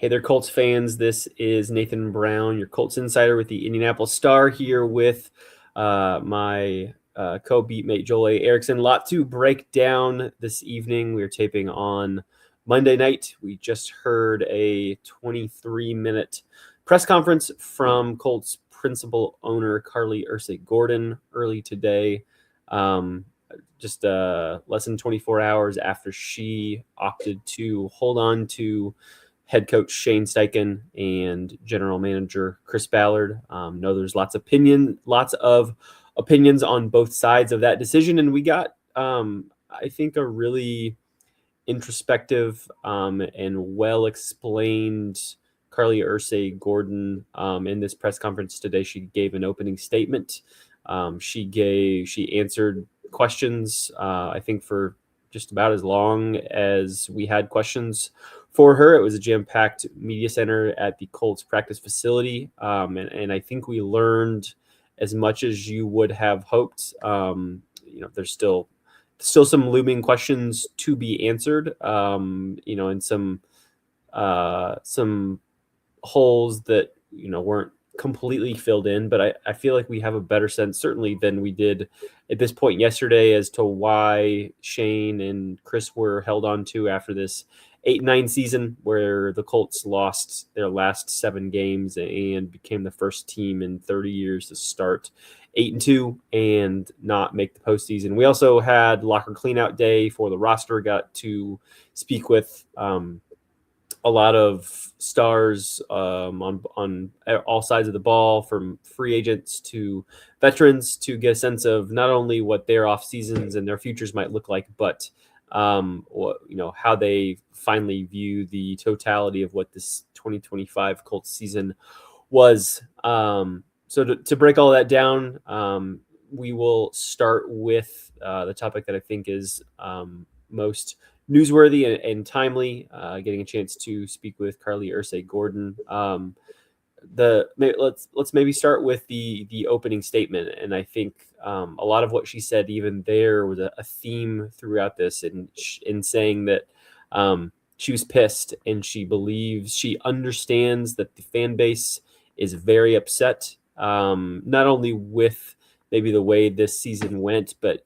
Hey there, Colts fans. This is Nathan Brown, your Colts insider with the Indianapolis Star, here with my co-beat mate Joel A. Erickson. A lot to break down this evening. We are taping on Monday night. We just heard a 23-minute press conference from Colts principal owner Carlie Irsay-Gordon early today. Just less than 24 hours after she opted to hold on to head coach Shane Steichen and general manager Chris Ballard. Know there's lots of opinions on both sides of that decision, and we got, I think, a really introspective and well-explained Carlie Irsay-Gordon in this press conference today. She gave an opening statement. She answered questions, I think, for just about as long as we had questions for her. It was a jam-packed media center at the Colts practice facility, and I think we learned as much as you would have hoped. There's still some looming questions to be answered, and some holes that weren't completely filled in, but I feel like we have a better sense, certainly, than we did at this point yesterday, as to why Shane and Chris were held on to after this 8-9 season, where the Colts lost their last 7 games and became the first team in 30 years to start 8-2 and not make the postseason. We also had locker cleanout day for the roster. Got to speak with a lot of stars on all sides of the ball, from free agents to veterans, to get a sense of not only what their off seasons and their futures might look like, but how they finally view the totality of what this 2025 Colts season was. So to break all that down, we will start with the topic that I think is most newsworthy and timely, getting a chance to speak with Carlie Irsay-Gordon. Let's maybe start with the opening statement, and I think a lot of what she said, even there, was a theme throughout this, in saying that she was pissed, and she understands that the fan base is very upset, not only with maybe the way this season went, but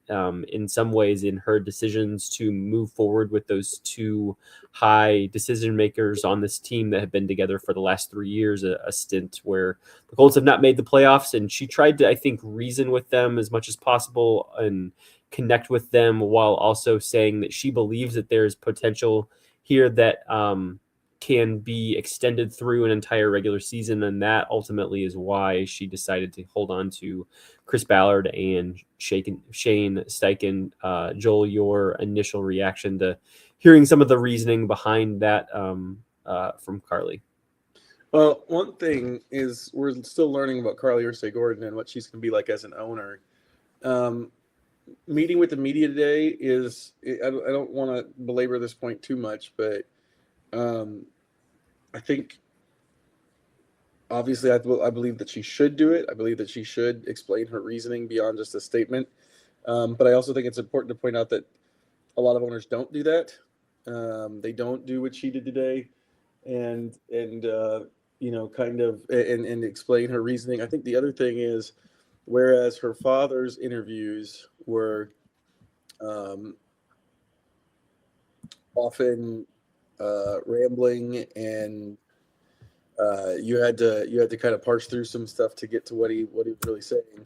in some ways in her decisions to move forward with those 2 high decision makers on this team that have been together for the last 3 years, a stint where the Colts have not made the playoffs. And she tried to, I think, reason with them as much as possible and connect with them, while also saying that she believes that there's potential here that can be extended through an entire regular season, and that ultimately is why she decided to hold on to Chris Ballard and Shane Steichen. Joel, your initial reaction to hearing some of the reasoning behind that from Carlie? Well, one thing is we're still learning about Carlie Irsay-Gordon and what she's going to be like as an owner. Meeting with the media today is, I don't want to belabor this point too much, but I think, obviously, I believe that she should do it. I believe that she should explain her reasoning beyond just a statement. But I also think it's important to point out that a lot of owners don't do that. They don't do what she did today, and explain her reasoning. I think the other thing is, whereas her father's interviews were often rambling, and you had to kind of parse through some stuff to get to what he was really saying.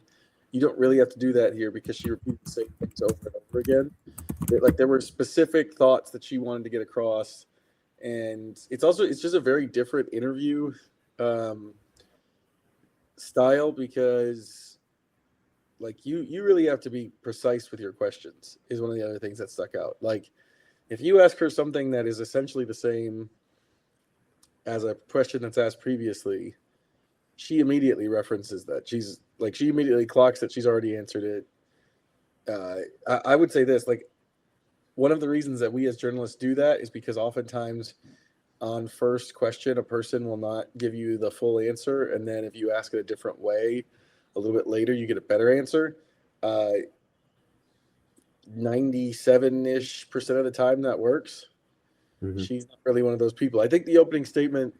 You don't really have to do that here, because she repeated the same things over and over again. There were specific thoughts that she wanted to get across, and it's just a very different interview style, because you really have to be precise with your questions, is one of the other things that stuck out. If you ask her something that is essentially the same as a question that's asked previously, she immediately references that. She immediately clocks that she's already answered it. I would say this, one of the reasons that we as journalists do that is because oftentimes on first question, a person will not give you the full answer. And then if you ask it a different way, a little bit later, you get a better answer. 97-ish% of the time that works. Mhm. She's not really one of those people. I think the opening statement,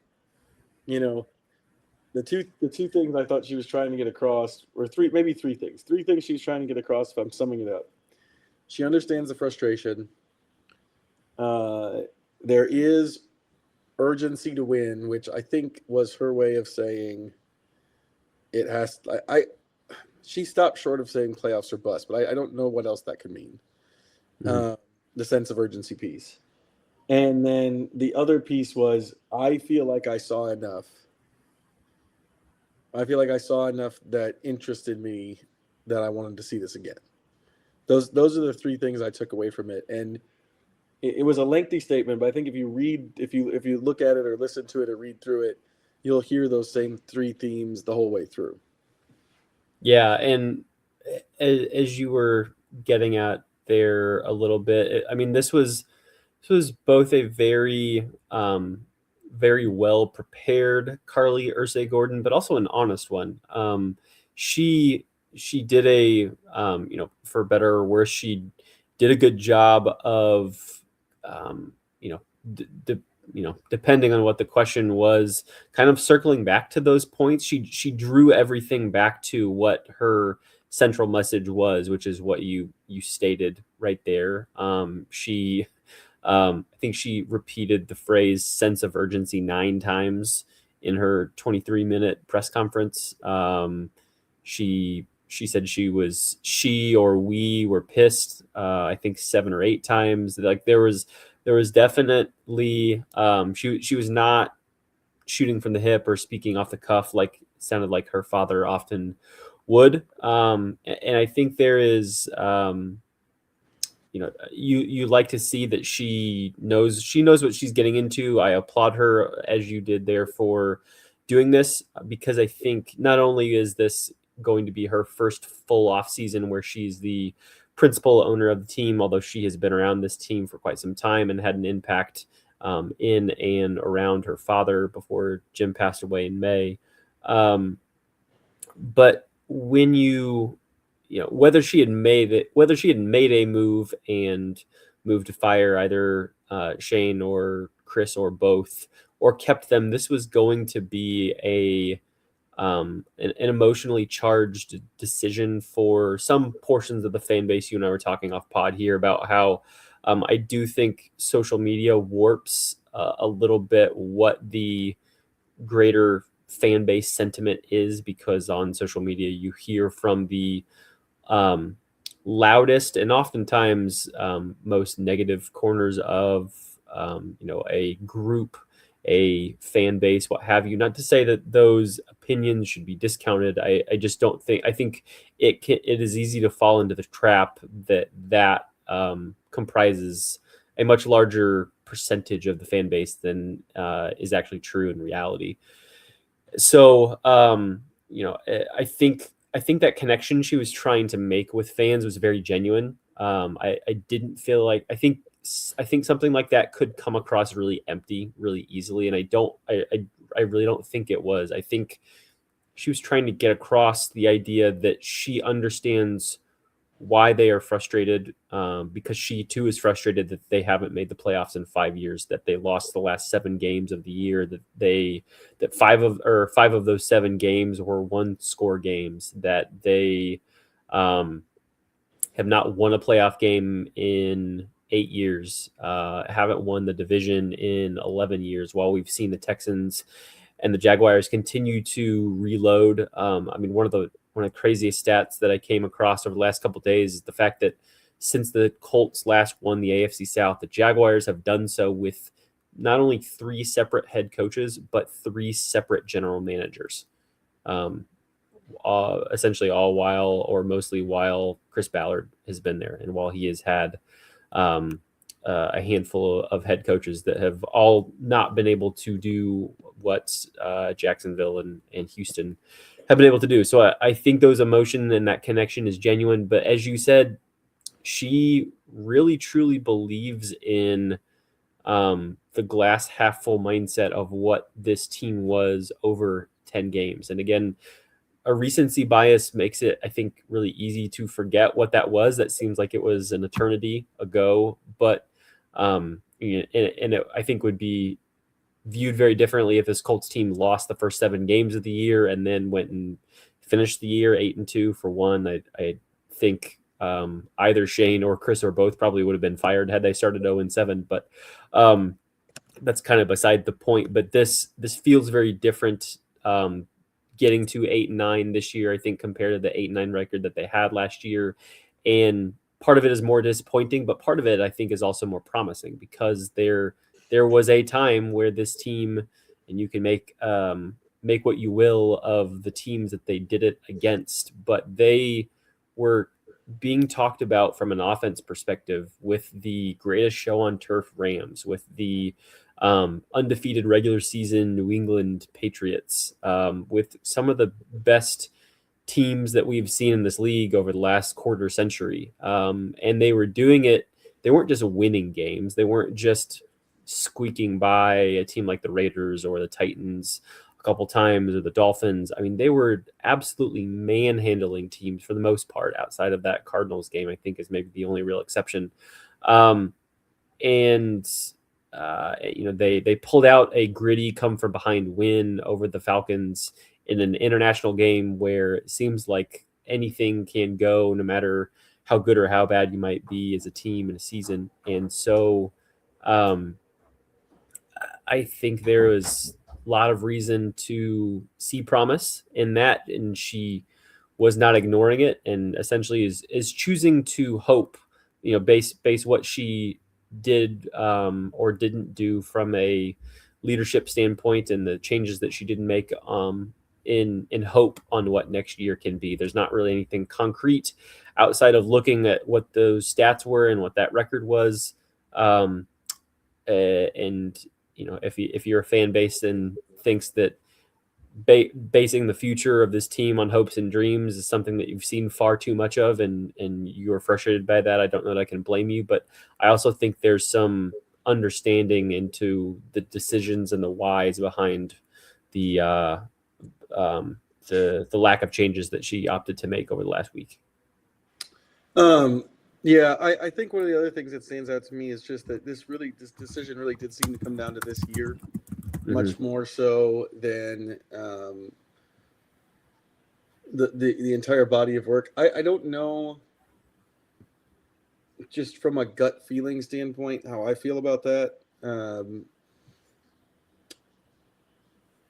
the two things I thought she was trying to get across, or maybe three things she's trying to get across, if I'm summing it up. She understands the frustration. There is urgency to win, which I think was her way of saying it has. She stopped short of saying playoffs or bust, but I don't know what else that could mean. Mhm. The sense of urgency piece. And then the other piece was, I feel like I saw enough that interested me that I wanted to see this again. Those are the three things I took away from it. And it was a lengthy statement, but I think if you look at it or listen to it or read through it, you'll hear those same three themes the whole way through. Yeah, and as you were getting at there a little bit, I mean, this was both a very very well prepared Carlie Irsay-Gordon, but also an honest one. She did a for better or worse, she did a good job of you know depending on what the question was, kind of circling back to those points. She drew everything back to what her central message was, which is what you stated right there. I think she repeated the phrase "sense of urgency" 9 times in her 23-minute press conference. She said she or we were pissed. I think 7 or 8 times. Like there was definitely she was not shooting from the hip or speaking off the cuff like sounded like her father often would. And I think there is. You like to see that she knows what she's getting into. I applaud her, as you did there, for doing this, because I think not only is this going to be her first full off season where she's the principal owner of the team, although she has been around this team for quite some time and had an impact in and around her father before Jim passed away in May. But when whether she had made a move and moved to fire either Shane or Chris or both, or kept them, this was going to be an emotionally charged decision for some portions of the fan base. You and I were talking off pod here about how I do think social media warps a little bit what the greater fan base sentiment is, because on social media you hear from the loudest and oftentimes most negative corners of a group, a fan base, what have you. Not to say that those opinions should be discounted. I just don't think. I think it is easy to fall into the trap that comprises a much larger percentage of the fan base than is actually true in reality. So I think that connection she was trying to make with fans was very genuine. I didn't feel like I think something like that could come across really empty really easily, and I really don't think it was. I think she was trying to get across the idea that she understands why they are frustrated, because she too is frustrated that they haven't made the playoffs in 5 years, that they lost the last 7 games of the year, that 5 of those 7 games were 1-score games, that they have not won a playoff game in 8 years, haven't won the division in 11 years, while we've seen the Texans and the Jaguars continue to reload. I mean, one of the craziest stats that I came across over the last couple of days is the fact that since the Colts last won the AFC South, the Jaguars have done so with not only 3 separate head coaches, but 3 separate general managers. Essentially all while, or mostly while, Chris Ballard has been there, and while he has had a handful of head coaches that have all not been able to do what Jacksonville and Houston have been able to do. So I think those emotion and that connection is genuine. But as you said, she really truly believes in the glass half full mindset of what this team was over 10 games. And again, a recency bias makes it, I think, really easy to forget what that was. That seems like it was an eternity ago. But I think would be viewed very differently if this Colts team lost the first 7 games of the year and then went and finished the year 8-2 for one. I think either Shane or Chris or both probably would have been fired had they started 0-7, but that's kind of beside the point. But this feels very different. Getting to 8-9 this year, I think, compared to the 8-9 record that they had last year, and part of it is more disappointing, but part of it I think is also more promising because there was a time where this team, and you can make what you will of the teams that they did it against, but they were being talked about from an offense perspective with the greatest show on turf Rams, with the undefeated regular season New England Patriots, with some of the best teams that we've seen in this league over the last quarter century. And they were doing it. They weren't just winning games. They weren't just squeaking by a team like the Raiders or the Titans a couple times or the Dolphins. I mean, they were absolutely manhandling teams for the most part, outside of that Cardinals game, I think is maybe the only real exception. They pulled out a gritty come from behind win over the Falcons in an international game where it seems like anything can go no matter how good or how bad you might be as a team in a season. And so I think there was a lot of reason to see promise in that, and she was not ignoring it, and essentially is choosing to hope, base what she did or didn't do from a leadership standpoint and the changes that she didn't make in hope on what next year can be. There's not really anything concrete outside of looking at what those stats were and what that record was. If you're a fan base and thinks that basing the future of this team on hopes and dreams is something that you've seen far too much of, and you're frustrated by that, I don't know that I can blame you, but I also think there's some understanding into the decisions and the whys behind the lack of changes that she opted to make over the last week. Yeah, I think one of the other things that stands out to me is just that this decision really did seem to come down to this year, much more so than the entire body of work. I don't know, just from a gut feeling standpoint, how I feel about that.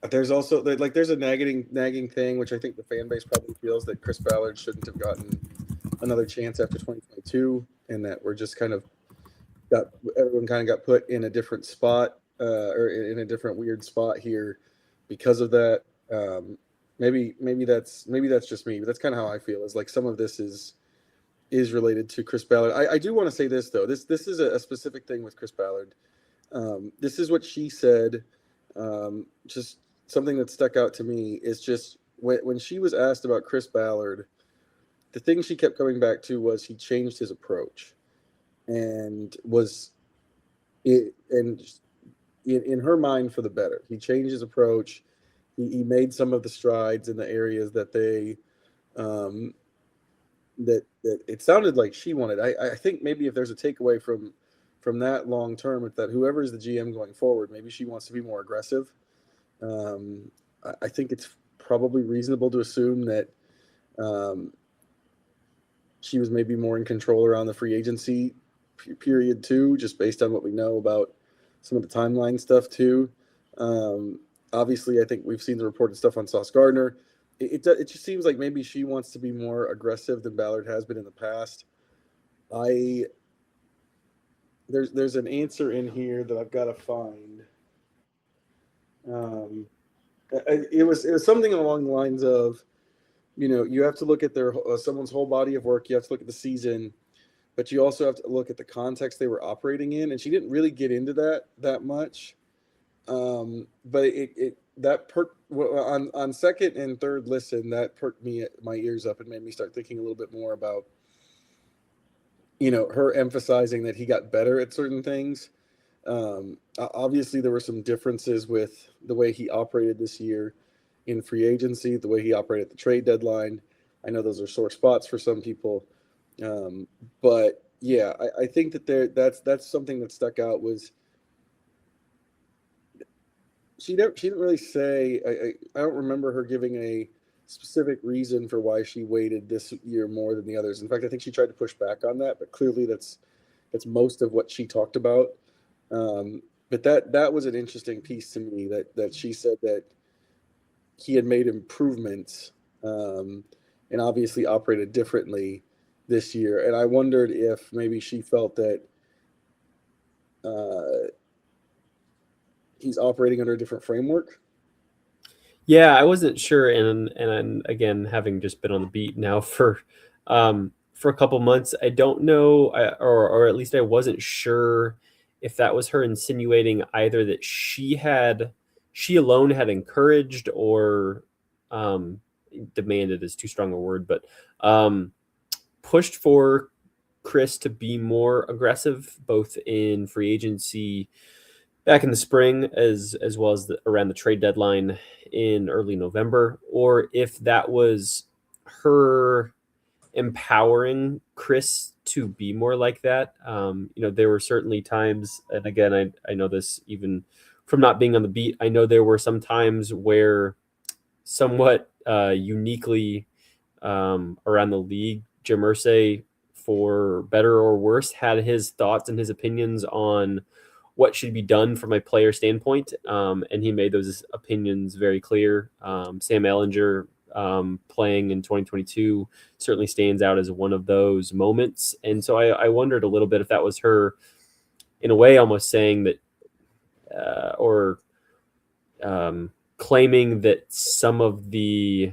There's also there's a nagging thing, which I think the fan base probably feels, that Chris Ballard shouldn't have gotten another chance after 2022, and that we're just everyone got put in a different spot, or in a different weird spot here because of that. Maybe that's just me, but that's kind of how I feel, is like some of this is related to Chris Ballard. I do want to say this though. This is a specific thing with Chris Ballard. This is what she said. Just something that stuck out to me is just when she was asked about Chris Ballard, the thing she kept coming back to was he changed his approach, and in her mind for the better. He changed his approach. He made some of the strides in the areas that they that it sounded like she wanted. I think maybe if there's a takeaway from that long term, it's that whoever is the GM going forward, maybe she wants to be more aggressive. I think it's probably reasonable to assume that she was maybe more in control around the free agency period too, just based on what we know about some of the timeline stuff too. Obviously, I think we've seen the reported stuff on Sauce Gardner. It just seems like maybe she wants to be more aggressive than Ballard has been in the past. There's an answer in here that I've got to find. It was something along the lines of, you have to look at someone's whole body of work. You have to look at the season, but you also have to look at the context they were operating in. And she didn't really get into that much. But that perked on second and third listen, that perked my ears up and made me start thinking a little bit more about, her emphasizing that he got better at certain things. Obviously there were some differences with the way he operated this year in free agency, the way he operated at the trade deadline. I know those are sore spots for some people. But yeah, I think that that's something that stuck out, was she didn't really say. I don't remember her giving a specific reason for why she waited this year more than the others. In fact, I think she tried to push back on that, but clearly that's most of what she talked about. But that was an interesting piece to me, that she said that he had made improvements, and obviously operated differently this year. And I wondered if maybe she felt that he's operating under a different framework. Yeah, I wasn't sure, and again, having just been on the beat now for a couple months, I don't know, or at least I wasn't sure if that was her insinuating either that she alone had encouraged or demanded is too strong a word, but pushed for Chris to be more aggressive, both in free agency back in the spring as well as around the trade deadline in early November, or if that was her empowering Chris to be more like that. There were certainly times, and again, I know this even from not being on the beat, I know there were some times where somewhat uniquely around the league, Jim Irsay, for better or worse, had his thoughts and his opinions on what should be done from a player standpoint, and he made those opinions very clear. Sam Ehlinger playing in 2022 certainly stands out as one of those moments, and so I wondered a little bit if that was her, in a way, almost saying that, or claiming that some of the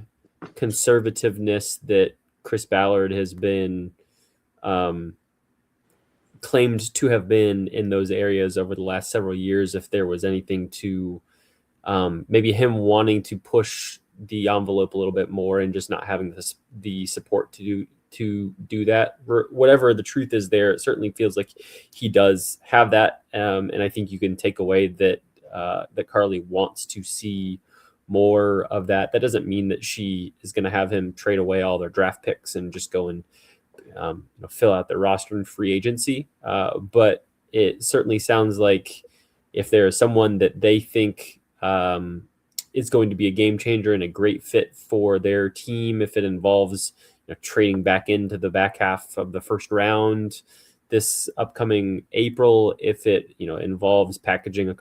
conservativeness that Chris Ballard has been claimed to have been in those areas over the last several years, if there was anything to maybe him wanting to push the envelope a little bit more and just not having the support to do that. Whatever the truth is there, it certainly feels like he does have that, and I think you can take away that Carlie wants to see more of that. That doesn't mean that she is going to have him trade away all their draft picks and just go and fill out their roster in free agency. But it certainly sounds like if there is someone that they think is going to be a game changer and a great fit for their team, if it involves trading back into the back half of the first round this upcoming April, if it involves packaging a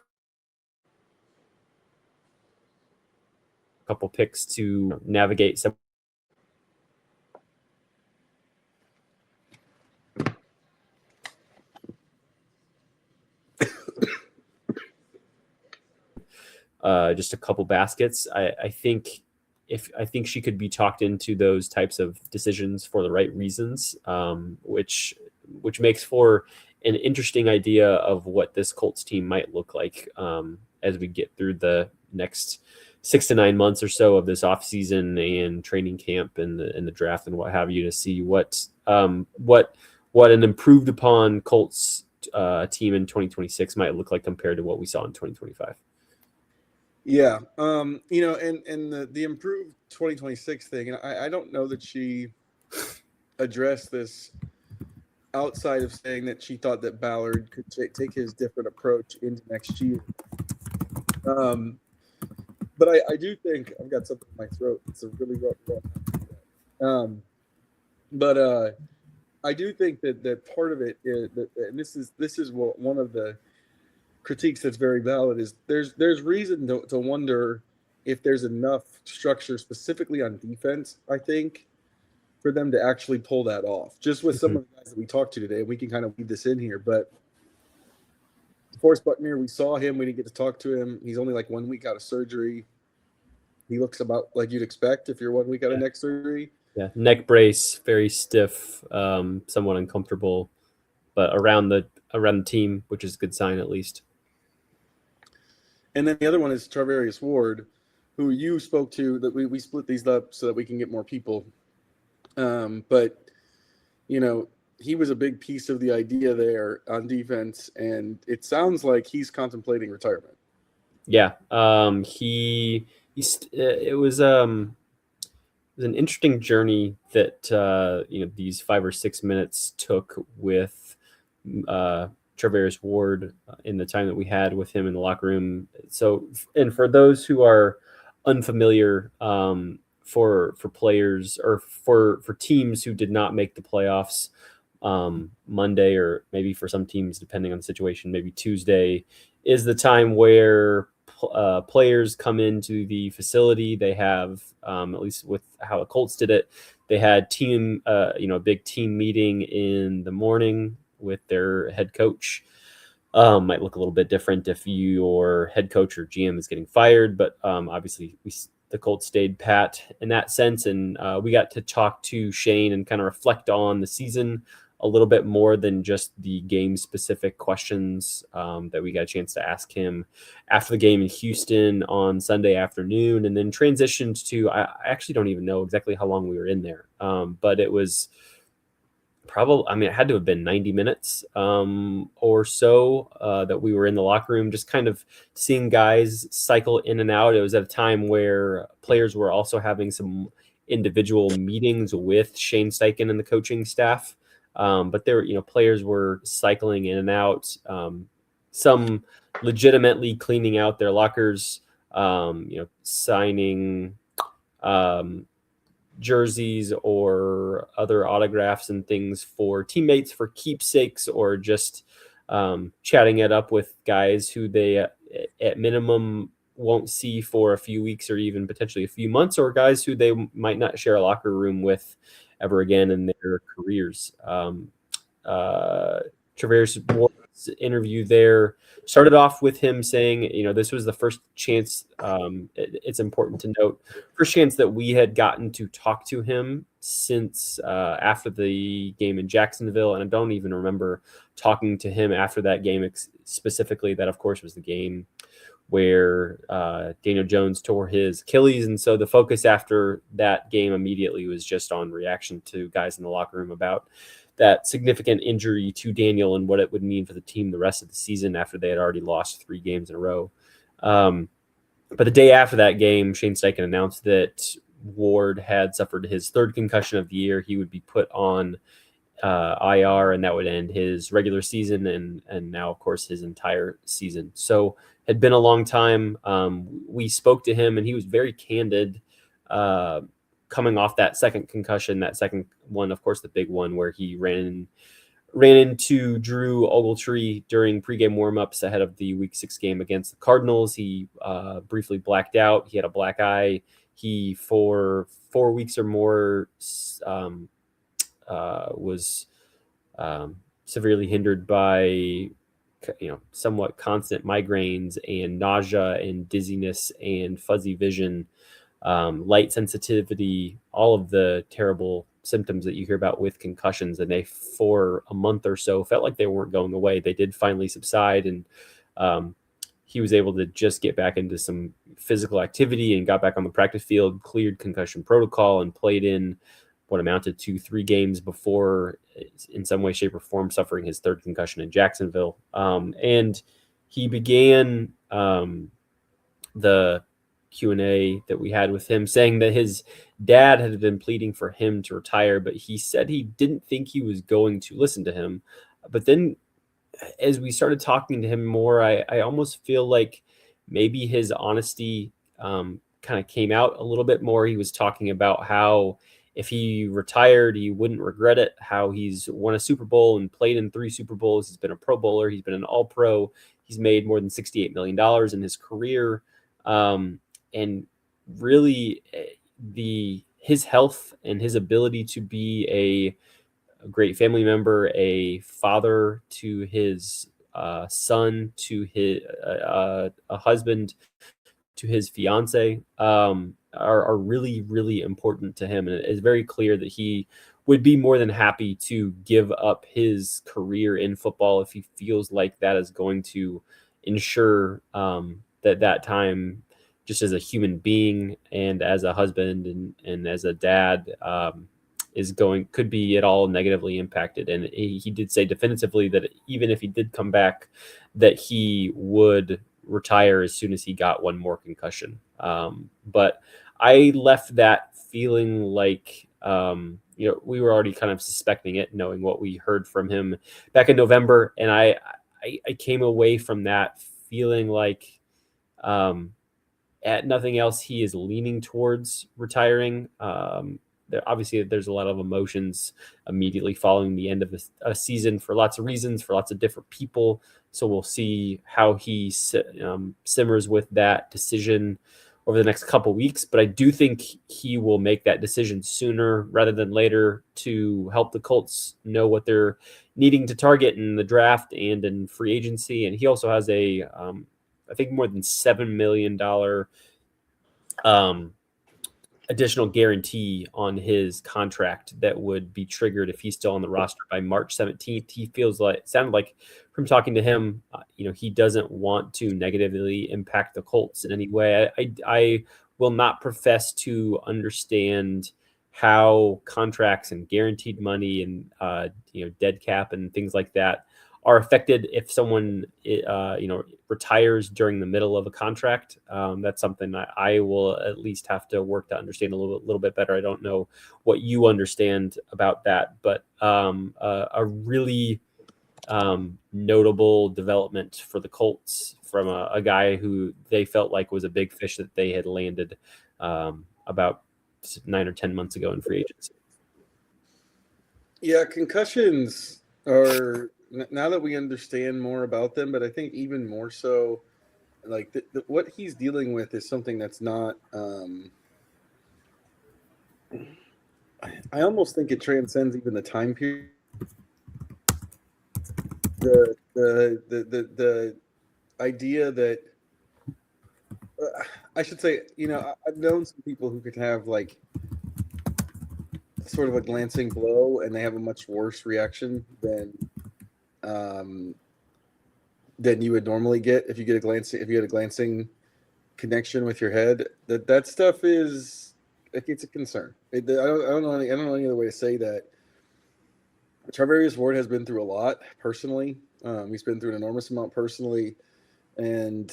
couple picks to navigate some just a couple baskets. I think she could be talked into those types of decisions for the right reasons, which makes for an interesting idea of what this Colts team might look like as we get through the next 6 to 9 months or so of this offseason and training camp and the draft and what have you, to see what an improved upon Colts team in 2026 might look like compared to what we saw in 2025. Yeah. And the improved 2026 thing, and I don't know that she addressed this outside of saying that she thought that Ballard could take his different approach into next year. But I do think I've got something in my throat. It's a really rough. But I do think that part of it is that, and this is one of the critiques that's very valid, is there's reason to wonder if there's enough structure specifically on defense, I think, for them to actually pull that off. Just with some of the guys that we talked to today, we can kind of weed this in here, but Forrest Buckner, we saw him. We didn't get to talk to him. He's only like 1 week out of surgery. He looks about like you'd expect if you're 1 week out of neck surgery. Yeah, neck brace, very stiff, somewhat uncomfortable, but around the team, which is a good sign at least. And then the other one is Charvarius Ward, who you spoke to. That we split these up so that we can get more people. But he was a big piece of the idea there on defense, and it sounds like he's contemplating retirement. Yeah, it was an interesting journey that these 5 or 6 minutes took with Travaris Ward in the time that we had with him in the locker room. So, and for those who are unfamiliar, for players or for teams who did not make the playoffs, Monday, or maybe for some teams, depending on the situation, maybe Tuesday is the time where players come into the facility. They have, at least with how the Colts did it, they had a big team meeting in the morning with their head coach. Might look a little bit different if your head coach or GM is getting fired, but obviously the Colts stayed pat in that sense, and we got to talk to Shane and kind of reflect on the season a little bit more than just the game-specific questions that we got a chance to ask him after the game in Houston on Sunday afternoon, and then transitioned to, I actually don't even know exactly how long we were in there, but it was it had to have been 90 minutes or so that we were in the locker room, just kind of seeing guys cycle in and out. It was at a time where players were also having some individual meetings with Shane Steichen and the coaching staff. But players were cycling in and out, some legitimately cleaning out their lockers, signing jerseys or other autographs and things for teammates for keepsakes, or just chatting it up with guys who they at minimum won't see for a few weeks or even potentially a few months, or guys who they might not share a locker room with ever again in their careers. Travaris Ward's interview there started off with him saying, this was the first chance, it's important to note, first chance that we had gotten to talk to him since after the game in Jacksonville. And I don't even remember talking to him after that game specifically. That, of course, was the game where Daniel Jones tore his Achilles. And so the focus after that game immediately was just on reaction to guys in the locker room about that significant injury to Daniel and what it would mean for the team the rest of the season after they had already lost 3 games in a row. But the day after that game, Shane Steichen announced that Ward had suffered his 3rd concussion of the year. He would be put on IR, and that would end his regular season and now, of course, his entire season. So had been a long time. We spoke to him, and he was very candid coming off that 2nd concussion, that 2nd one, of course, the big one where he ran into Drew Ogletree during pregame warmups ahead of the Week 6 game against the Cardinals. He briefly blacked out. He had a black eye. He, for 4 weeks or more, was severely hindered by somewhat constant migraines and nausea and dizziness and fuzzy vision, light sensitivity, all of the terrible symptoms that you hear about with concussions. And they, for a month or so, felt like they weren't going away. They did finally subside, and he was able to just get back into some physical activity and got back on the practice field, cleared concussion protocol, and played in what amounted to 3 games before, in some way, shape, or form, suffering his 3rd concussion in Jacksonville. And he began the Q&A that we had with him saying that his dad had been pleading for him to retire, but he said he didn't think he was going to listen to him. But then as we started talking to him more, I almost feel like maybe his honesty kind of came out a little bit more. He was talking about how if he retired, he wouldn't regret it, how he's won a Super Bowl and played in 3 Super Bowls. He's been a Pro Bowler. He's been an All-Pro. He's made more than $68 million in his career. And really his health and his ability to be a great family member, a father to his son, to his a husband, to his fiance, are really, really important to him. And it's very clear that he would be more than happy to give up his career in football if he feels like that is going to ensure that time, just as a human being and as a husband and as a dad, could be at all negatively impacted. And he did say definitively that even if he did come back, that he would retire as soon as he got one more concussion. But I left that feeling like, we were already kind of suspecting it, knowing what we heard from him back in November. And I I came away from that feeling like at nothing else, he is leaning towards retiring. Obviously, there's a lot of emotions immediately following the end of a season for lots of reasons, for lots of different people. So we'll see how he simmers with that decision over the next couple weeks. But I do think he will make that decision sooner rather than later to help the Colts know what they're needing to target in the draft and in free agency. And he also has I think more than $7 million additional guarantee on his contract that would be triggered if he's still on the roster by March 17th. He sounded like from talking to him, he doesn't want to negatively impact the Colts in any way. I will not profess to understand how contracts and guaranteed money and dead cap and things like that are affected if someone retires during the middle of a contract. That's something I will at least have to work to understand a little bit better. I don't know what you understand about that, but a really notable development for the Colts from a guy who they felt like was a big fish that they had landed about 9 or 10 months ago in free agency. Yeah, concussions are, now that we understand more about them, but I think even more so, like what he's dealing with is something that's not. I almost think it transcends even the time period. The idea that I should say, I've known some people who could have like sort of a glancing blow, and they have a much worse reaction than you would normally get if you get a glancing connection with your head. That stuff is, it's a concern. I don't know any other way to say that. Charvarius Ward has been through a lot personally. He's been through an enormous amount personally, and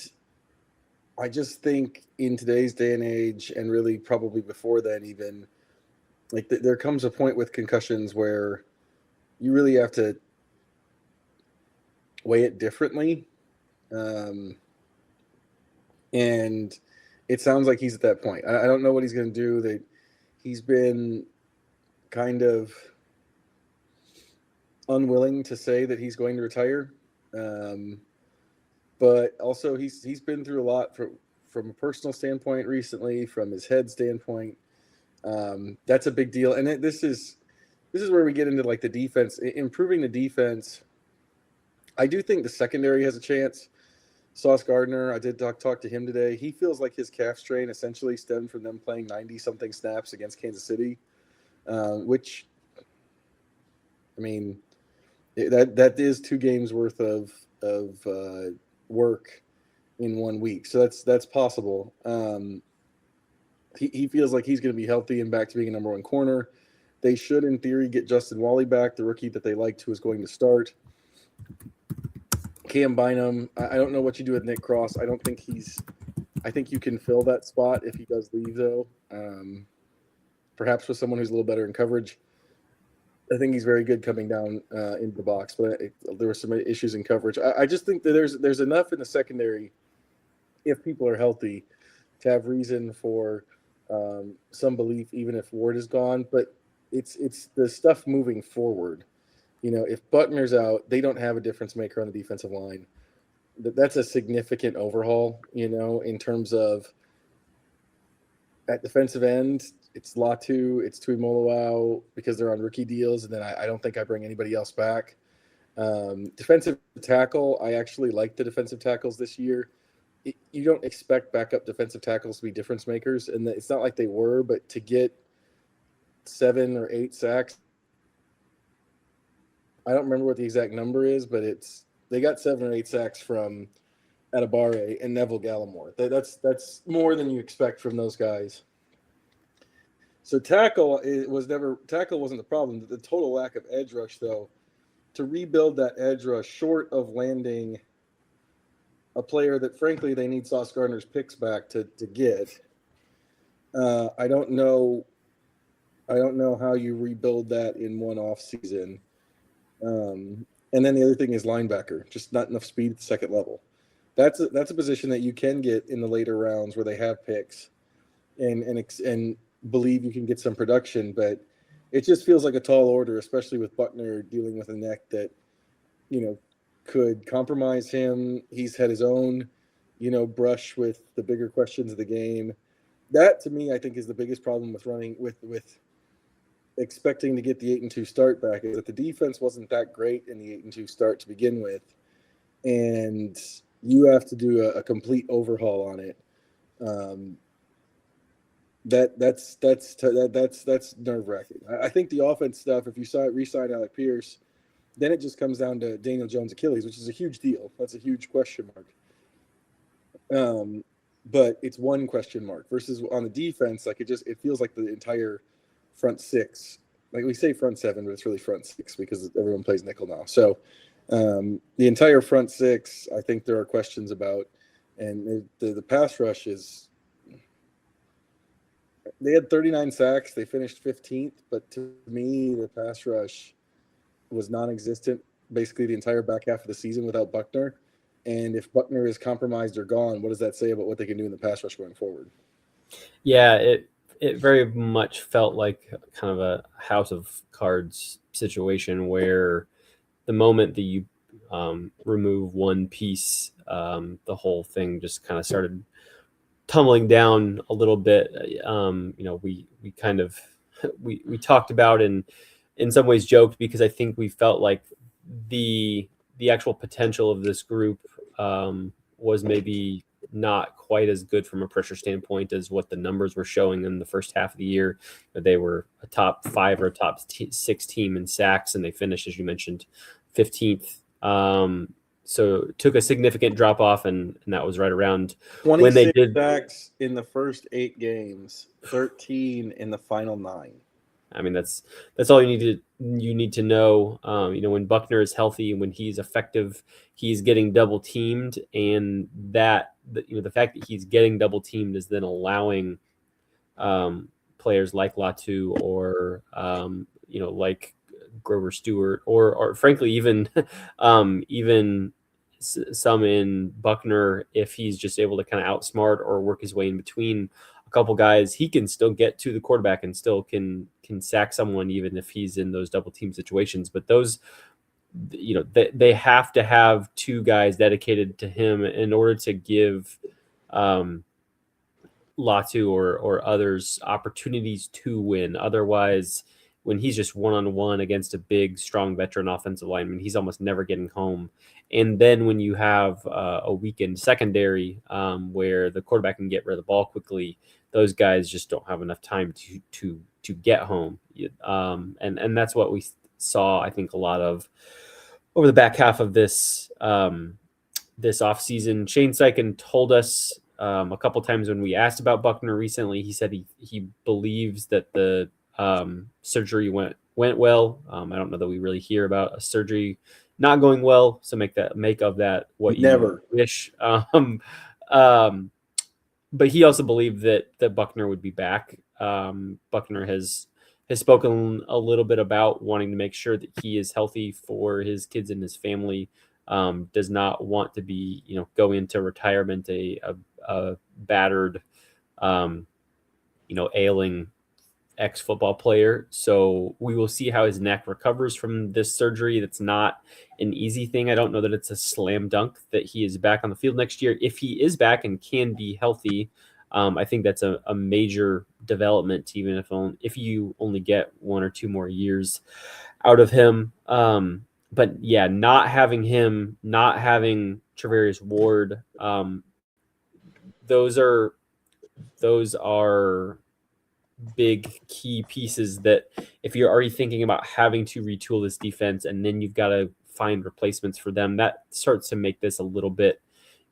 I just think in today's day and age, and really probably before then even, like there comes a point with concussions where you really have to weigh it differently. And it sounds like he's at that point. I don't know what he's going to do. He's been kind of unwilling to say that he's going to retire. But also he's been through a lot from a personal standpoint recently, from his head standpoint. That's a big deal. And this is where we get into like the defense, improving the defense. I do think the secondary has a chance. Sauce Gardner, I did talk to him today. He feels like his calf strain essentially stemmed from them playing 90-something snaps against Kansas City, which, I mean, that is 2 games worth of work in 1 week. So that's possible. He feels like he's going to be healthy and back to being a number 1 corner. They should, in theory, get Justin Wally back, the rookie that they liked, who is going to start. Cam Bynum, I don't know what you do with Nick Cross. I think you can fill that spot if he does leave, though. Perhaps with someone who's a little better in coverage. I think he's very good coming down into the box, but there were some issues in coverage. I just think that there's enough in the secondary, if people are healthy, to have reason for some belief, even if Ward is gone. But it's the stuff moving forward. If Buckner's out, they don't have a difference maker on the defensive line. That's a significant overhaul, in terms of at defensive end, it's Latu, it's Tuimoloau because they're on rookie deals, and then I don't think I bring anybody else back. Defensive tackle, I actually like the defensive tackles this year. You don't expect backup defensive tackles to be difference makers, and it's not like they were, but to get 7 or 8 sacks, I don't remember what the exact number is, but they got 7 or 8 sacks from Atabare and Neville Gallimore. That's more than you expect from those guys. So tackle wasn't the problem. The total lack of edge rush, though, to rebuild that edge rush short of landing a player that, frankly, they need Sauce Gardner's picks back to get. I don't know how you rebuild that in one off season. And then the other thing is linebacker, just not enough speed at the second level. That's a position that you can get in the later rounds where they have picks and believe you can get some production, but it just feels like a tall order, especially with Buckner dealing with a neck that, could compromise him. He's had his own, brush with the bigger questions of the game. That to me, I think, is the biggest problem with running with expecting to get the 8-2 start back, is that the defense wasn't that great in the 8-2 start to begin with, and you have to do a complete overhaul on it. That's nerve wracking. I think the offense stuff, if you re-sign Alec Pierce, then it just comes down to Daniel Jones' Achilles, which is a huge deal. That's a huge question mark. But it's one question mark versus on the defense, like it feels like the entire front six. Like we say front seven, but it's really front six because everyone plays nickel now. So the entire front six, I think there are questions about, and the pass rush is. They had 39 sacks. They finished 15th, but to me, the pass rush was non-existent basically the entire back half of the season without Buckner. And if Buckner is compromised or gone, what does that say about what they can do in the pass rush going forward? Yeah, it very much felt like kind of a house of cards situation where the moment that you remove one piece, the whole thing just kind of started tumbling down a little bit. We kind of we talked about and in some ways joked because I think we felt like the actual potential of this group was maybe not quite as good from a pressure standpoint as what the numbers were showing in the first half of the year. They were a top 5 or a top 6 team in sacks, and they finished, as you mentioned, 15th. So took a significant drop off, and that was right around when they did sacks in the first 8 games, 13 in the final 9. I mean, that's all you need to know. When Buckner is healthy and when he's effective, he's getting double teamed, and the fact that he's getting double teamed is then allowing players like Latu or like Grover Stewart or frankly even some in Buckner, if he's just able to kind of outsmart or work his way in between a couple guys, he can still get to the quarterback and still can sack someone even if he's in those double team situations. But those, they have to have 2 guys dedicated to him in order to give Latu or others opportunities to win. Otherwise, when he's just one-on-one against a big, strong veteran offensive lineman, he's almost never getting home. And then when you have a weakened secondary where the quarterback can get rid of the ball quickly, those guys just don't have enough time to get home. And that's what we saw, I think, a lot of over the back half of this offseason. Shane Steichen told us a couple times when we asked about Buckner recently, he said he believes that the surgery went well. I don't know that we really hear about a surgery not going well, so make of that what you never wish. But he also believed that Buckner would be back. Buckner has spoken a little bit about wanting to make sure that he is healthy for his kids and his family. Does not want to be go into retirement a battered ailing ex-football player. So we will see how his neck recovers from this surgery. That's not an easy thing. I don't know that it's a slam dunk that he is back on the field next year. If he is back and can be healthy, I think that's a major development, even if you only get 1 or 2 more years out of him. But yeah, not having him, not having Travarius Ward, those are big key pieces that if you're already thinking about having to retool this defense and then you've got to find replacements for them, that starts to make this a little bit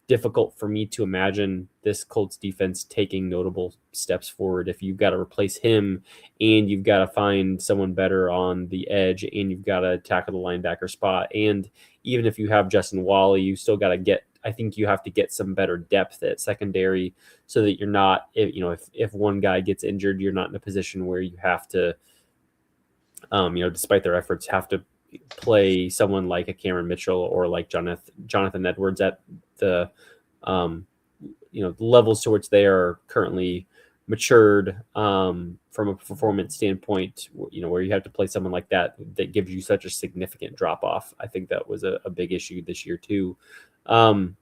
difficult for me to imagine this Colts defense taking notable steps forward. If you've got to replace him and you've got to find someone better on the edge and you've got to tackle the linebacker spot, and even if you have Justin Wally, you still got to I think you have to get some better depth at secondary so that you're not, if one guy gets injured, you're not in a position where you have to, despite their efforts, have to play someone like a Cameron Mitchell or like Jonathan Edwards at the levels to which they are currently matured from a performance standpoint, where you have to play someone like that gives you such a significant drop off. I think that was a big issue this year too. And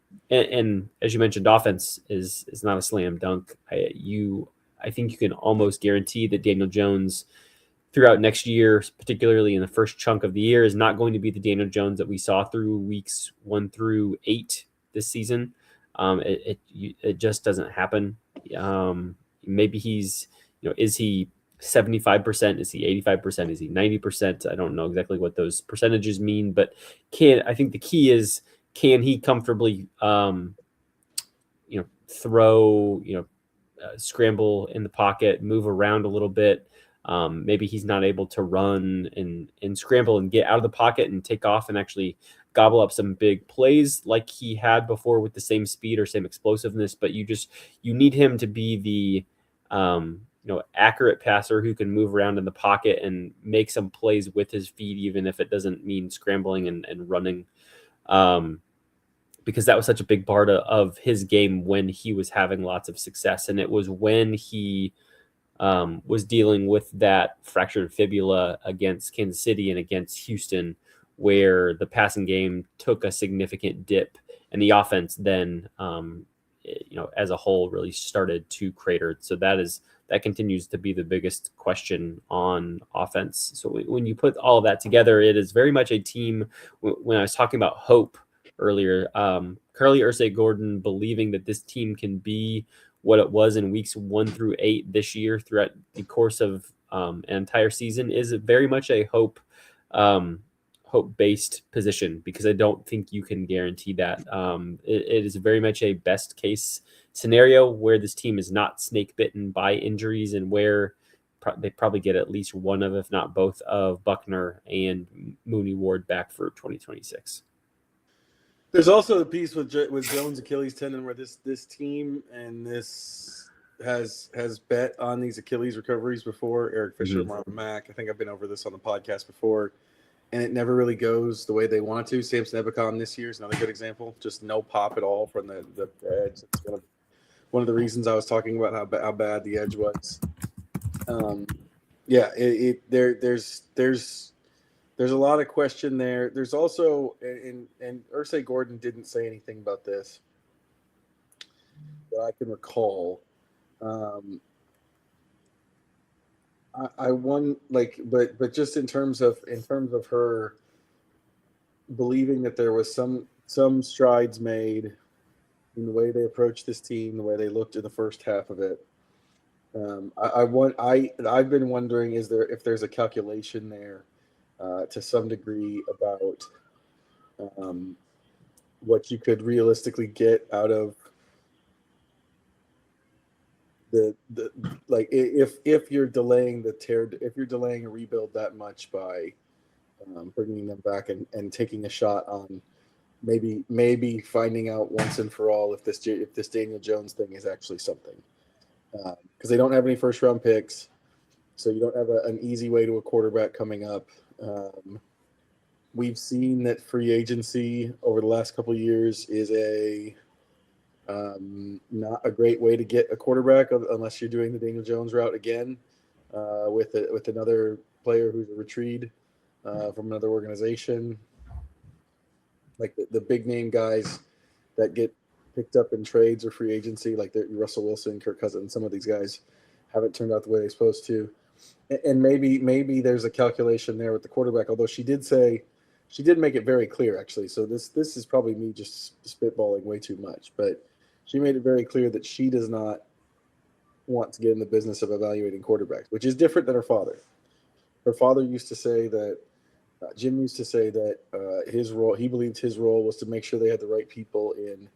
as you mentioned, offense is not a slam dunk. I think you can almost guarantee that Daniel Jones throughout next year, particularly in the first chunk of the year, is not going to be the Daniel Jones that we saw through weeks 1 through 8 this season. It just doesn't happen. Maybe he's, is he 75%? Is he 85%? Is he 90%? I don't know exactly what those percentages mean, but I think the key is, can he comfortably, throw, scramble in the pocket, move around a little bit. Maybe he's not able to run and scramble and get out of the pocket and take off and actually gobble up some big plays like he had before with the same speed or same explosiveness. But you need him to be the, accurate passer who can move around in the pocket and make some plays with his feet, even if it doesn't mean scrambling and running. Because that was such a big part of his game when he was having lots of success. And it was when he was dealing with that fractured fibula against Kansas City and against Houston, where the passing game took a significant dip and the offense then, as a whole really started to crater. So that continues to be the biggest question on offense. So when you put all of that together, it is very much a team. When I was talking about hope earlier, Carlie Irsay-Gordon believing that this team can be what it was in weeks 1 through 8 this year throughout the course of an entire season is very much a hope-based position, because I don't think you can guarantee that. It is very much a best case scenario where this team is not snake bitten by injuries and where they probably get at least one of, if not both of, Buckner and Mooney Ward back for 2026. There's also the piece with Jones' Achilles tendon where this team and this has bet on these Achilles recoveries before. Eric Fisher, Marlon Mack. I think I've been over this on the podcast before, and it never really goes the way they want it to. Samson Ebukam this year is another good example. Just no pop at all from the edge. It's one of the reasons I was talking about how bad the edge was. There's a lot of question there. There's also, and Irsay-Gordon didn't say anything about this that I can recall. But just in terms of her believing that there was some strides made in the way they approached this team, the way they looked in the first half of it. I've been wondering if there's a calculation there to some degree about what you could realistically get out of if you're delaying if you're delaying a rebuild that much by bringing them back and taking a shot on maybe finding out once and for all if this Daniel Jones thing is actually something, because they don't have any first round picks, so you don't have an easy way to a quarterback coming up. We've seen that free agency over the last couple of years is not a great way to get a quarterback unless you're doing the Daniel Jones route again with another player who's a retreat from another organization. Like the big name guys that get picked up in trades or free agency, like Russell Wilson, Kirk Cousins, some of these guys haven't turned out the way they're supposed to. And maybe there's a calculation there with the quarterback, although she did make it very clear, actually. So this is probably me just spitballing way too much, but she made it very clear that she does not want to get in the business of evaluating quarterbacks, which is different than her father. Her father used to say that, Jim used to say that he believed his role was to make sure they had the right people in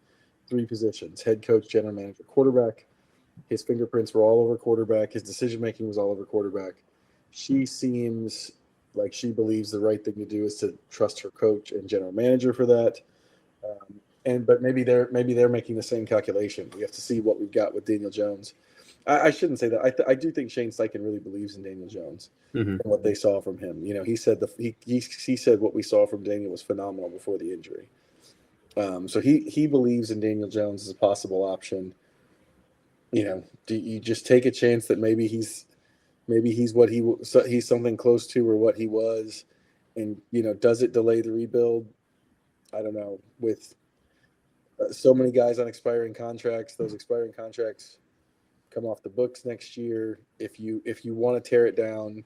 3 positions: head coach, general manager, quarterback. His fingerprints were all over quarterback. His decision-making was all over quarterback. She seems like she believes the right thing to do is to trust her coach and general manager for that. But maybe they're making the same calculation. We have to see what we've got with Daniel Jones. I shouldn't say that. I do think Shane Steichen really believes in Daniel Jones and what they saw from him. He said he said what we saw from Daniel was phenomenal before the injury. So he believes in Daniel Jones as a possible option. Do you just take a chance that maybe he's what he's something close to or what he was, and does it delay the rebuild? I don't know. With so many guys on expiring contracts, those expiring contracts come off the books next year. If you want to tear it down,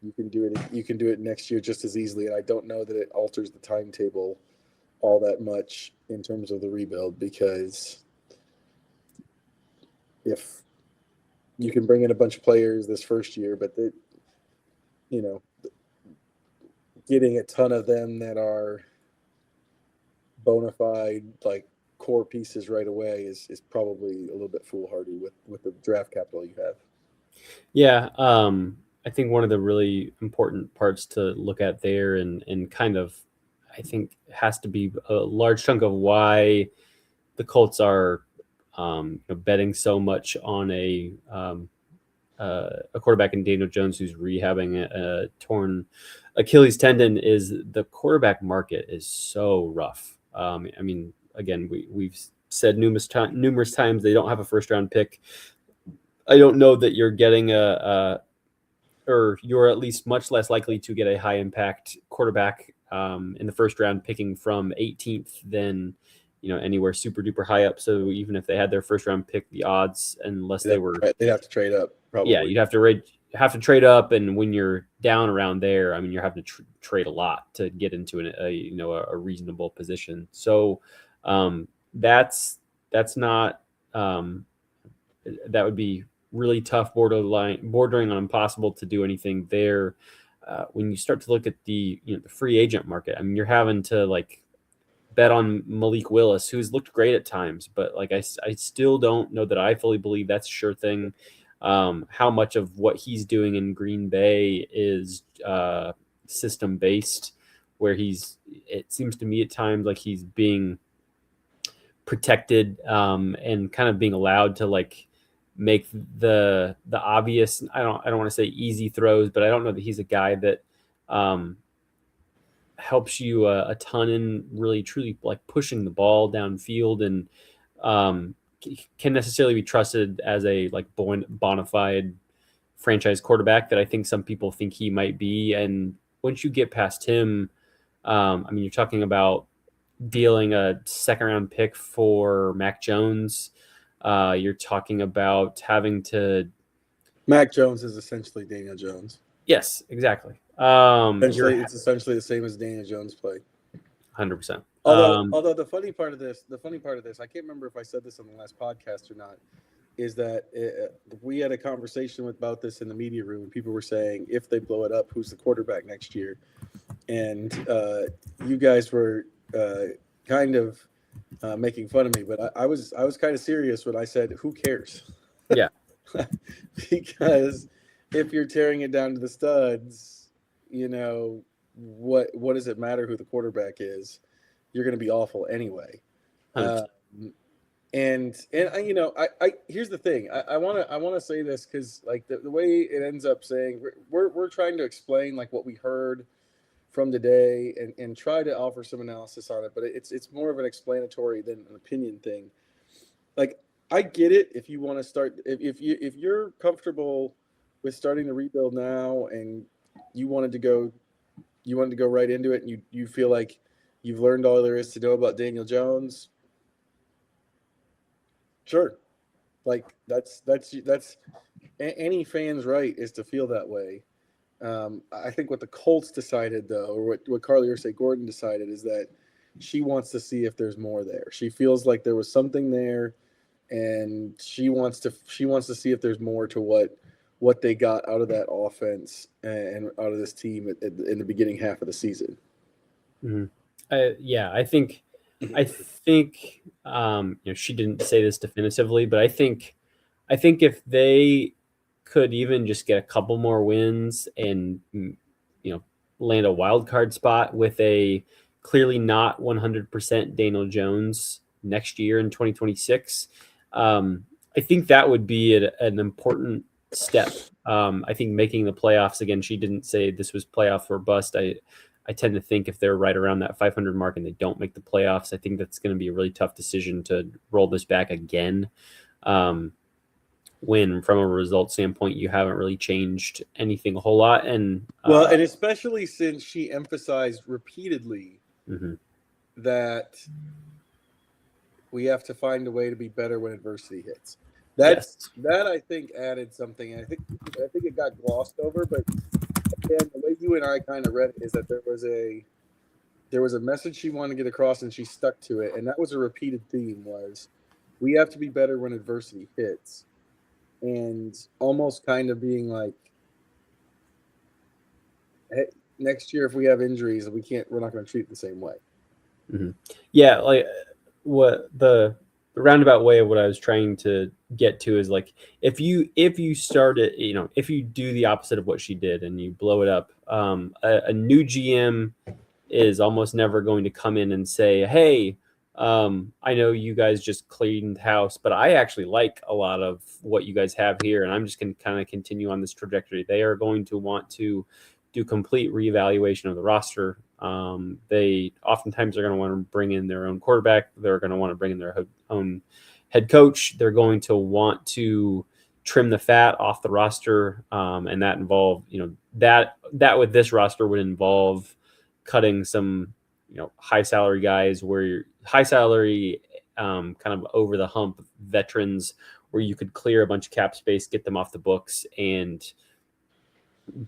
you can do it. You can do it next year just as easily. And I don't know that it alters the timetable all that much in terms of the rebuild, because if you can bring in a bunch of players this first year, but getting a ton of them that are bona fide, like, core pieces right away is probably a little bit foolhardy with the draft capital you have. Yeah. I think one of the really important parts to look at there and kind of, I think, has to be a large chunk of why the Colts are betting so much on a quarterback in Daniel Jones who's rehabbing a torn Achilles tendon is the quarterback market is so rough. I mean, again, we've said numerous times they don't have a first round pick. I don't know that you're getting or you're at least much less likely to get a high impact quarterback in the first round, picking from 18th than anywhere super duper high up. So even if they had their first round pick, the odds, unless they'd have to trade up. Probably. Yeah, you'd have to trade up, and when you're down around there, I mean, you're having to trade a lot to get into a reasonable position. So that's not that would be really tough, bordering on impossible to do anything there. When you start to look at the free agent market, I mean, you're having to bet on Malik Willis, who's looked great at times, but I still don't know that I fully believe that's a sure thing. How much of what he's doing in Green Bay is system based, where it seems to me at times like he's being protected and kind of being allowed to make the obvious, I don't want to say easy throws, but I don't know that he's a guy that helps you a ton in really truly pushing the ball downfield, and can necessarily be trusted as a bona fide franchise quarterback that I think some people think he might be. And once you get past him, I mean, you're talking about dealing a second round pick for Mac Jones. You're talking about having to. Mac Jones is essentially Daniel Jones. Yes, exactly. It's essentially the same as Daniel Jones play. 100%. Although the funny part of this, I can't remember if I said this on the last podcast or not, is that we had a conversation about this in the media room, and people were saying if they blow it up, who's the quarterback next year? And you guys were kind of making fun of me, but I was kind of serious when I said, who cares? Yeah. Because if you're tearing it down to the studs, what does it matter who the quarterback is? You're going to be awful anyway. And here's the thing. I want to say this because the way it ends up saying, we're trying to explain what we heard from today and try to offer some analysis on it, but it's more of an explanatory than an opinion thing. I get it if you want to start, if you're comfortable with starting to rebuild now and you wanted to go right into it, and you feel like you've learned all there is to know about Daniel Jones. Sure. That's any fan's right is to feel that way. I think what the Colts decided, though, or what Carlie Irsay-Gordon decided, is that she wants to see if there's more there. She feels like there was something there, and she wants to see if there's more to what they got out of that offense and out of this team in the beginning half of the season. Mm-hmm. I think she didn't say this definitively, but I think if they could even just get a couple more wins and land a wild card spot with a clearly not 100% Daniel Jones next year in 2026, I think that would be an important step. I think making the playoffs again. She didn't say this was playoff or bust. I tend to think if they're right around that 500 mark and they don't make the playoffs, I think that's going to be a really tough decision to roll this back again. When from a result standpoint, you haven't really changed anything a whole lot. And and especially since she emphasized repeatedly mm-hmm. that we have to find a way to be better when adversity hits. That I think added something. I think it got glossed over, but again, the way you and I kind of read it is that there was a message she wanted to get across and she stuck to it, and that was a repeated theme was we have to be better when adversity hits. And almost kind of being like, hey, next year if we have injuries, we're not going to treat it the same way. Mm-hmm. Yeah, like what the roundabout way of what I was trying to get to is like if you start it, if you do the opposite of what she did and you blow it up, a new GM is almost never going to come in and say, hey, I know you guys just cleaned house, but I actually like a lot of what you guys have here, and I'm just going to kind of continue on this trajectory. They are going to want to do complete reevaluation of the roster. They oftentimes are going to want to bring in their own quarterback. They're going to want to bring in their own head coach. They're going to want to trim the fat off the roster, and that involved, that with this roster would involve cutting some high salary guys where you're high salary, kind of over the hump veterans where you could clear a bunch of cap space, get them off the books, and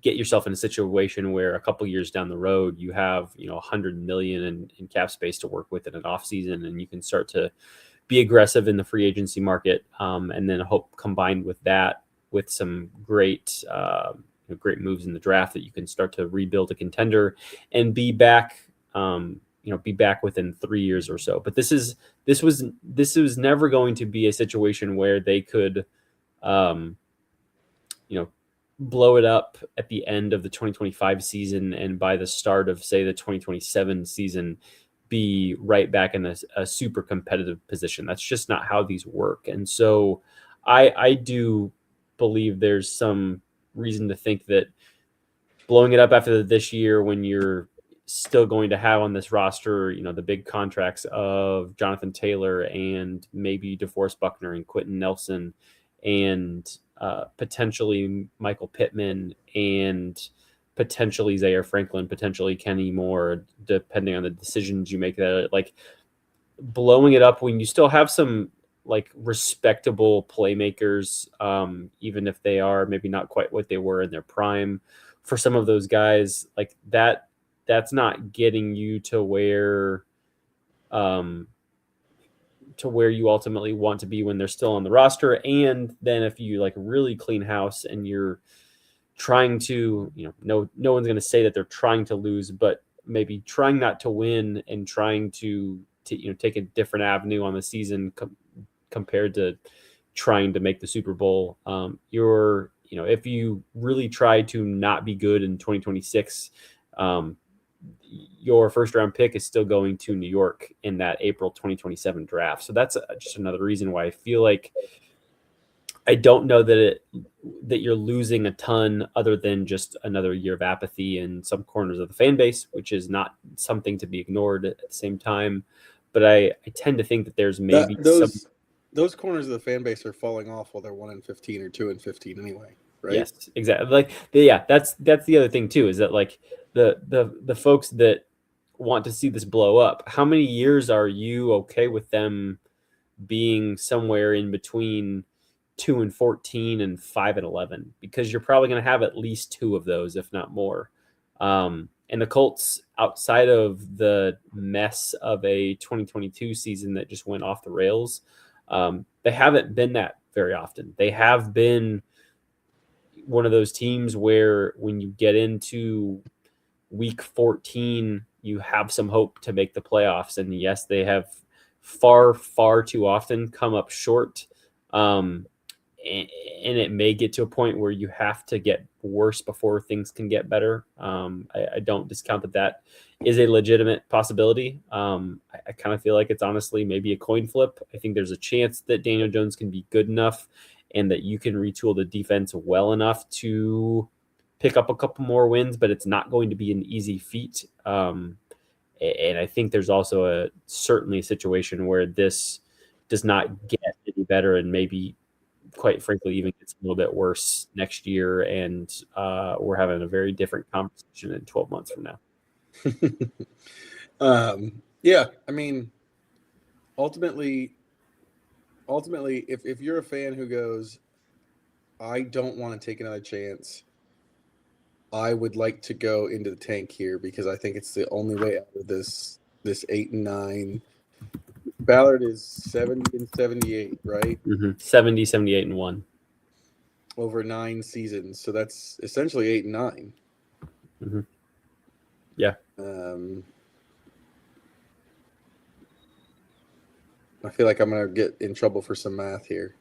get yourself in a situation where a couple years down the road, you have, $100 million in cap space to work with in an off season, and you can start to be aggressive in the free agency market. And then hope combined with that, with some great moves in the draft, that you can start to rebuild a contender and be back, be back within 3 years or so. But this was never going to be a situation where they could, blow it up at the end of the 2025 season and by the start of, say, the 2027 season, be right back in a super competitive position. That's just not how these work. And so I do believe there's some reason to think that blowing it up after this year, when you're still going to have on this roster, the big contracts of Jonathan Taylor and maybe DeForest Buckner and Quentin Nelson and potentially Michael Pittman and potentially Zaire Franklin, potentially Kenny Moore, depending on the decisions you make, that like blowing it up when you still have some like respectable playmakers, even if they are maybe not quite what they were in their prime. For some of those guys, like that's not getting you to where you ultimately want to be when they're still on the roster. And then if you like really clean house and you're trying to, no one's going to say that they're trying to lose, but maybe trying not to win and trying to take a different avenue on the season compared to trying to make the Super Bowl. If you really try to not be good in 2026, your first round pick is still going to New York in that April 2027 draft. So that's just another reason why I feel like I don't know that you're losing a ton other than just another year of apathy in some corners of the fan base, which is not something to be ignored at the same time. But I tend to think that there's maybe those corners of the fan base are falling off while they're 1-15 or 2-15 anyway. Right? Yes, exactly. That's the other thing too, is that like the folks that want to see this blow up, how many years are you okay with them being somewhere in between 2-14 and 5-11? Because you're probably going to have at least two of those, if not more. And the Colts, outside of the mess of a 2022 season that just went off the rails, they haven't been that very often. They have been one of those teams where when you get into week 14, you have some hope to make the playoffs. And yes, they have far, far too often come up short. and it may get to a point where you have to get worse before things can get better. I don't discount that is a legitimate possibility. I kind of feel like it's honestly maybe a coin flip. I think there's a chance that Daniel Jones can be good enough and that you can retool the defense well enough to pick up a couple more wins, but it's not going to be an easy feat. And I think there's also certainly a situation where this does not get any better and maybe, quite frankly, even gets a little bit worse next year. And we're having a very different conversation in 12 months from now. Yeah, I mean, ultimately, if you're a fan who goes, I don't want to take another chance, I would like to go into the tank here because I think it's the only way out of this 8-9. Ballard is 70-78, right? 70, 78, and 1 over 9 seasons. So that's essentially 8-9. Yeah. I feel like I'm going to get in trouble for some math here.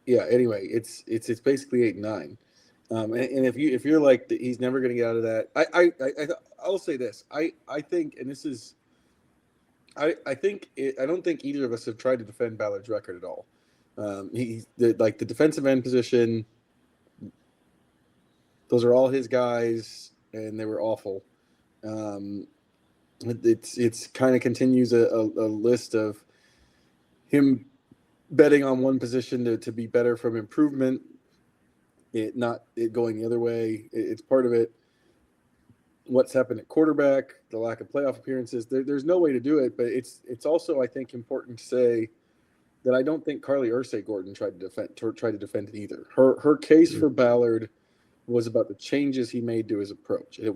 Anyway, it's basically 8-9. And if you're like he's never going to get out of that, I'll say this. I think, and this is, I don't think either of us have tried to defend Ballard's record at all. The defensive end position, those are all his guys, and they were awful. It's kind of continues a list of him betting on one position to be better from improvement, not going the other way. It's part of it. What's happened at quarterback, the lack of playoff appearances. There's no way to do it, but it's also, I think, important to say that I don't think Carlie Irsay-Gordon tried to defend it either. Her case for Ballard was about the changes he made to his approach. It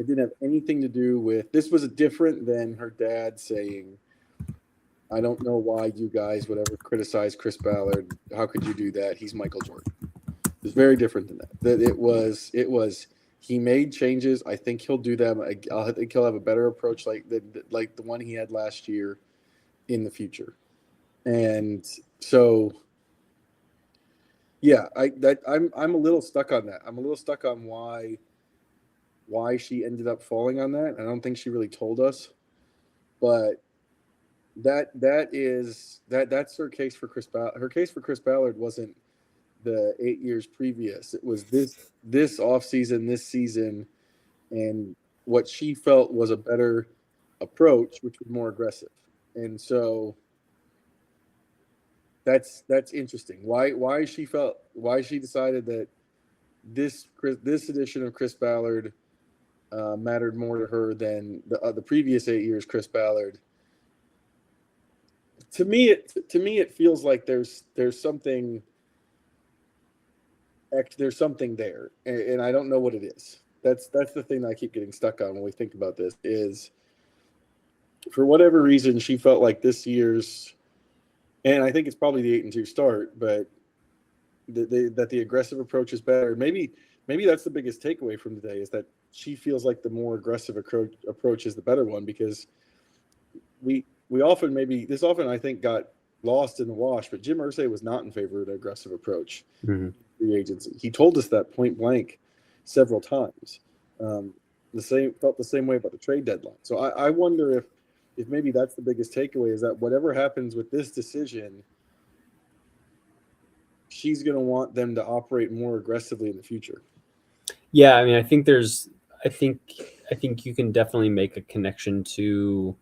didn't have anything to do with, this was different than her dad saying, I don't know why you guys would ever criticize Chris Ballard. How could you do that? He's Michael Jordan. It was very different than that. That it was he made changes. I think he'll do them. I think he'll have a better approach like the one he had last year in the future. And so, yeah, I'm a little stuck on that. I'm a little stuck on why she ended up falling on that. I don't think she really told us, but that's her case for Chris Ballard. Her case for Chris Ballard wasn't the 8 years previous. It was this offseason, this season, and what she felt was a better approach, which was more aggressive. And so that's interesting. Why she decided that this edition of Chris Ballard mattered more to her than the previous 8 years Chris Ballard. To me, it feels like there's something there, and I don't know what it is. That's the thing that I keep getting stuck on when we think about this. Is for whatever reason she felt like this year's, and I think it's probably the 8-2 start, but that the aggressive approach is better. Maybe that's the biggest takeaway from today is that she feels like the more aggressive approach is the better one, because we often I think got lost in the wash, but Jim Irsay was not in favor of the aggressive approach. Free agency. He told us that point blank several times. Felt the same way about the trade deadline. So I wonder if maybe that's the biggest takeaway, is that whatever happens with this decision, she's going to want them to operate more aggressively in the future. Yeah, I mean, I think you can definitely make a connection to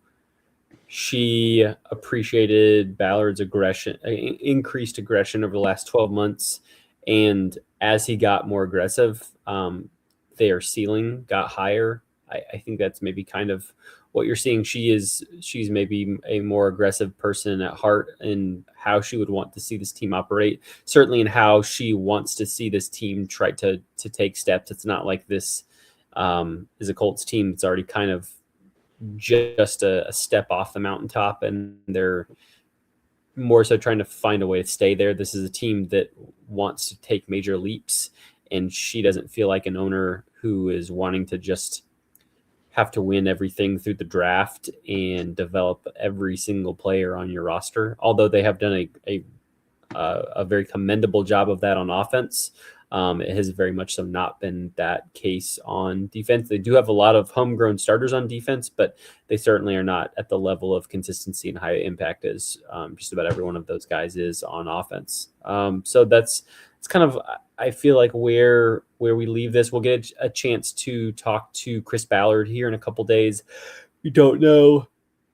she appreciated Ballard's increased aggression over the last 12 months. And as he got more aggressive, their ceiling got higher. I think that's maybe kind of what you're seeing. She's maybe a more aggressive person at heart in how she would want to see this team operate, certainly in how she wants to see this team try to take steps. It's not like this is a Colts team that's already kind of just a step off the mountaintop, and they're more so trying to find a way to stay there. This is a team that wants to take major leaps, and she doesn't feel like an owner who is wanting to just have to win everything through the draft and develop every single player on your roster. Although they have done a very commendable job of that on offense, it has very much so not been that case on defense. They do have a lot of homegrown starters on defense, but they certainly are not at the level of consistency and high impact as just about every one of those guys is on offense. So it's kind of, I feel like where we leave this. We'll get a chance to talk to Chris Ballard here in a couple days. We don't know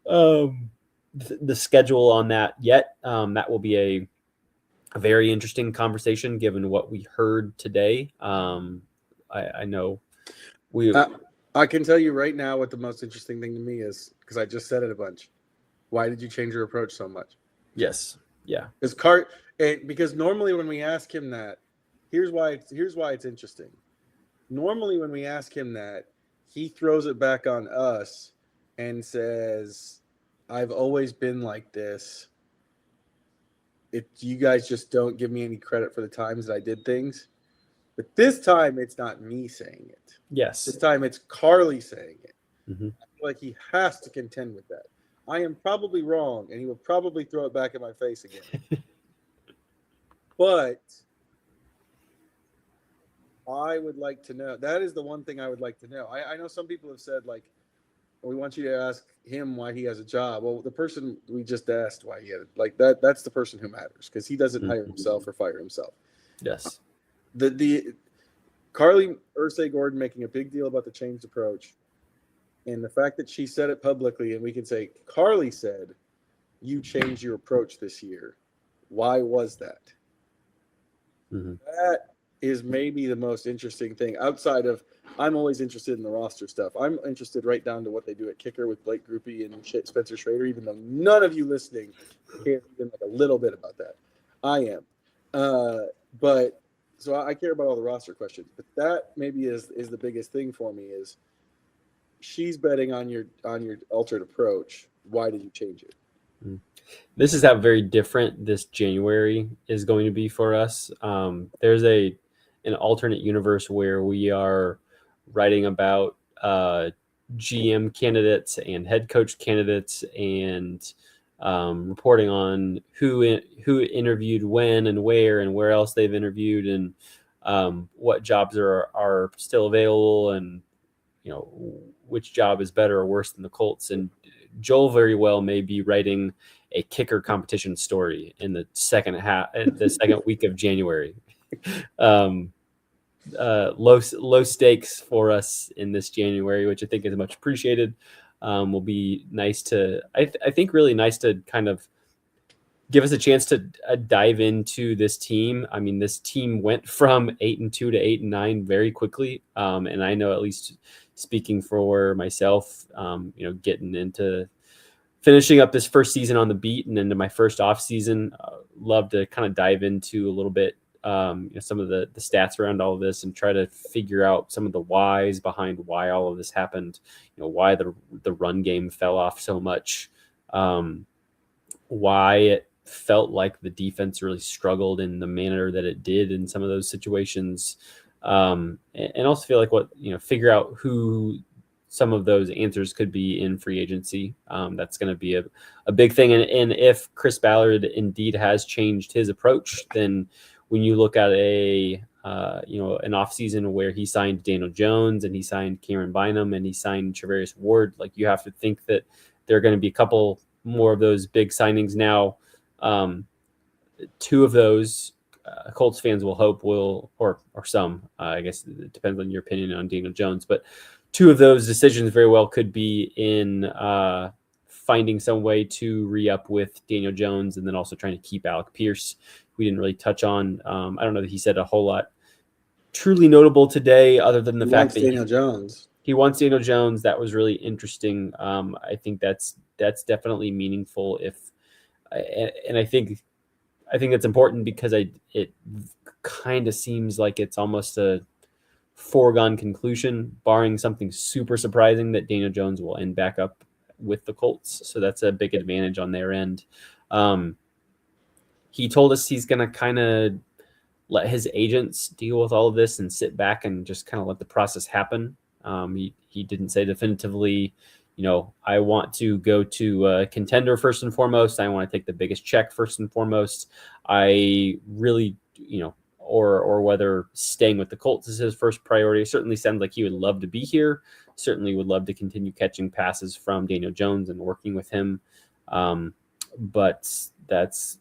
the schedule on that yet. That will be a very interesting conversation given what we heard today. I know I can tell you right now what the most interesting thing to me is, because I just said it a bunch. Why did you change your approach so much? Yes. Yeah. Because normally when we ask him that, here's why it's interesting. Normally when we ask him that, he throws it back on us and says, I've always been like this. You guys just don't give me any credit for the times that I did things. But this time, it's not me saying it. Yes. This time, it's Carlie saying it. Mm-hmm. I feel like he has to contend with that. I am probably wrong, and he will probably throw it back in my face again. But I would like to know. That is the one thing I would like to know. I know some people have said, like, we want you to ask him why he has a job. Well, the person we just asked why he had it, like that's the person who matters, because he doesn't hire himself or fire himself. Yes. The Carlie Irsay-Gordon making a big deal about the changed approach, and the fact that she said it publicly, and we can say, Carlie said, you changed your approach this year. Why was that? Mm-hmm. That is maybe the most interesting thing outside of, I'm always interested in the roster stuff. I'm interested right down to what they do at kicker with Blake Grupe and Spencer Schrader, even though none of you listening care even like a little bit about that. I am. But so I care about all the roster questions, but that maybe is the biggest thing for me is she's betting on your altered approach. Why did you change it? This is how very different this January is going to be for us. There's an alternate universe where we are writing about GM candidates and head coach candidates and reporting on who interviewed when and where else they've interviewed and what jobs are still available and which job is better or worse than the Colts. And Joel very well may be writing a kicker competition story in the second week of January. Low stakes for us in this January, which I think is much appreciated. Will be nice to, I think really nice to kind of give us a chance to dive into this team. I mean, this team went from 8-2 to 8-9 very quickly. And I know, at least speaking for myself, getting into finishing up this first season on the beat and into my first off season, love to kind of dive into a little bit some of the stats around all of this and try to figure out some of the whys behind why all of this happened, why the run game fell off so much, why it felt like the defense really struggled in the manner that it did in some of those situations. And also feel like figure out who some of those answers could be in free agency. That's going to be a big thing. And if Chris Ballard indeed has changed his approach, then when you look at an offseason where he signed Daniel Jones and he signed Cameron Bynum and he signed Travarius Ward, like you have to think that there are going to be a couple more of those big signings now. Two of those Colts fans will hope or some, I guess it depends on your opinion on Daniel Jones, but two of those decisions very well could be in finding some way to re-up with Daniel Jones and then also trying to keep Alec Pierce. We didn't really touch on. I don't know that he said a whole lot truly notable today, other than the fact that Daniel Jones. He wants Daniel Jones. That was really interesting. I think that's definitely meaningful. I think it's important because it kind of seems like it's almost a foregone conclusion, barring something super surprising, that Daniel Jones will end back up with the Colts. So that's a big advantage on their end. He told us he's going to kind of let his agents deal with all of this and sit back and just kind of let the process happen. He didn't say definitively, I want to go to a contender first and foremost. I want to take the biggest check first and foremost. I really, or whether staying with the Colts is his first priority. It certainly sounds like he would love to be here. Certainly would love to continue catching passes from Daniel Jones and working with him. But that's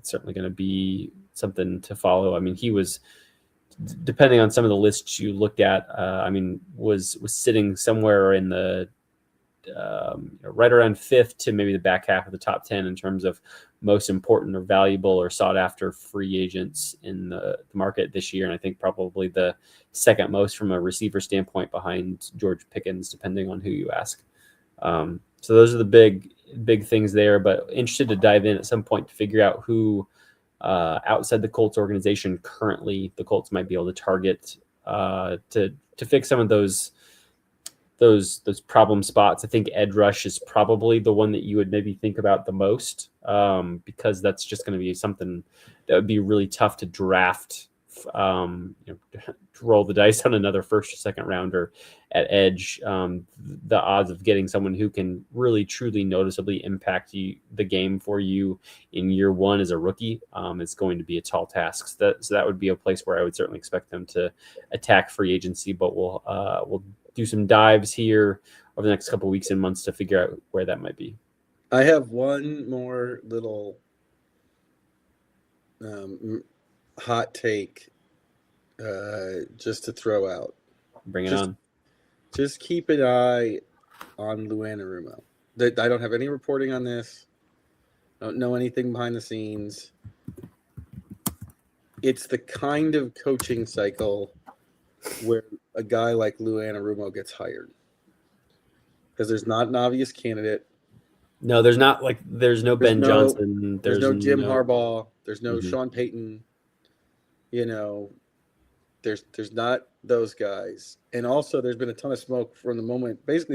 certainly going to be something to follow. I mean, he was, depending on some of the lists you looked at, was sitting somewhere in the right around 5th to maybe the back half of the top 10 in terms of most important or valuable or sought after free agents in the market this year. And I think probably the second most from a receiver standpoint behind George Pickens, depending on who you ask. So those are the big things there, but interested to dive in at some point to figure out who outside the Colts organization currently the Colts might be able to target to fix some of those problem spots. I think edge rush is probably the one that you would maybe think about the most, because that's just going to be something that would be really tough to draft, to roll the dice on another first or second rounder at edge. The odds of getting someone who can really truly noticeably impact the game for you in year one as a rookie is going to be a tall task. So that would be a place where I would certainly expect them to attack free agency, but we'll do some dives here over the next couple of weeks and months to figure out where that might be. I have one more little hot take just to throw out. Bring it on. Just keep an eye on Lou Anarumo. I don't have any reporting on this. I don't know anything behind the scenes. It's the kind of coaching cycle where a guy like Lou Anarumo gets hired, because there's not an obvious candidate. No, there's not. There's no Ben Johnson. There's no Jim Harbaugh. There's no Sean Payton. There's not those guys. And also, there's been a ton of smoke from the moment Brian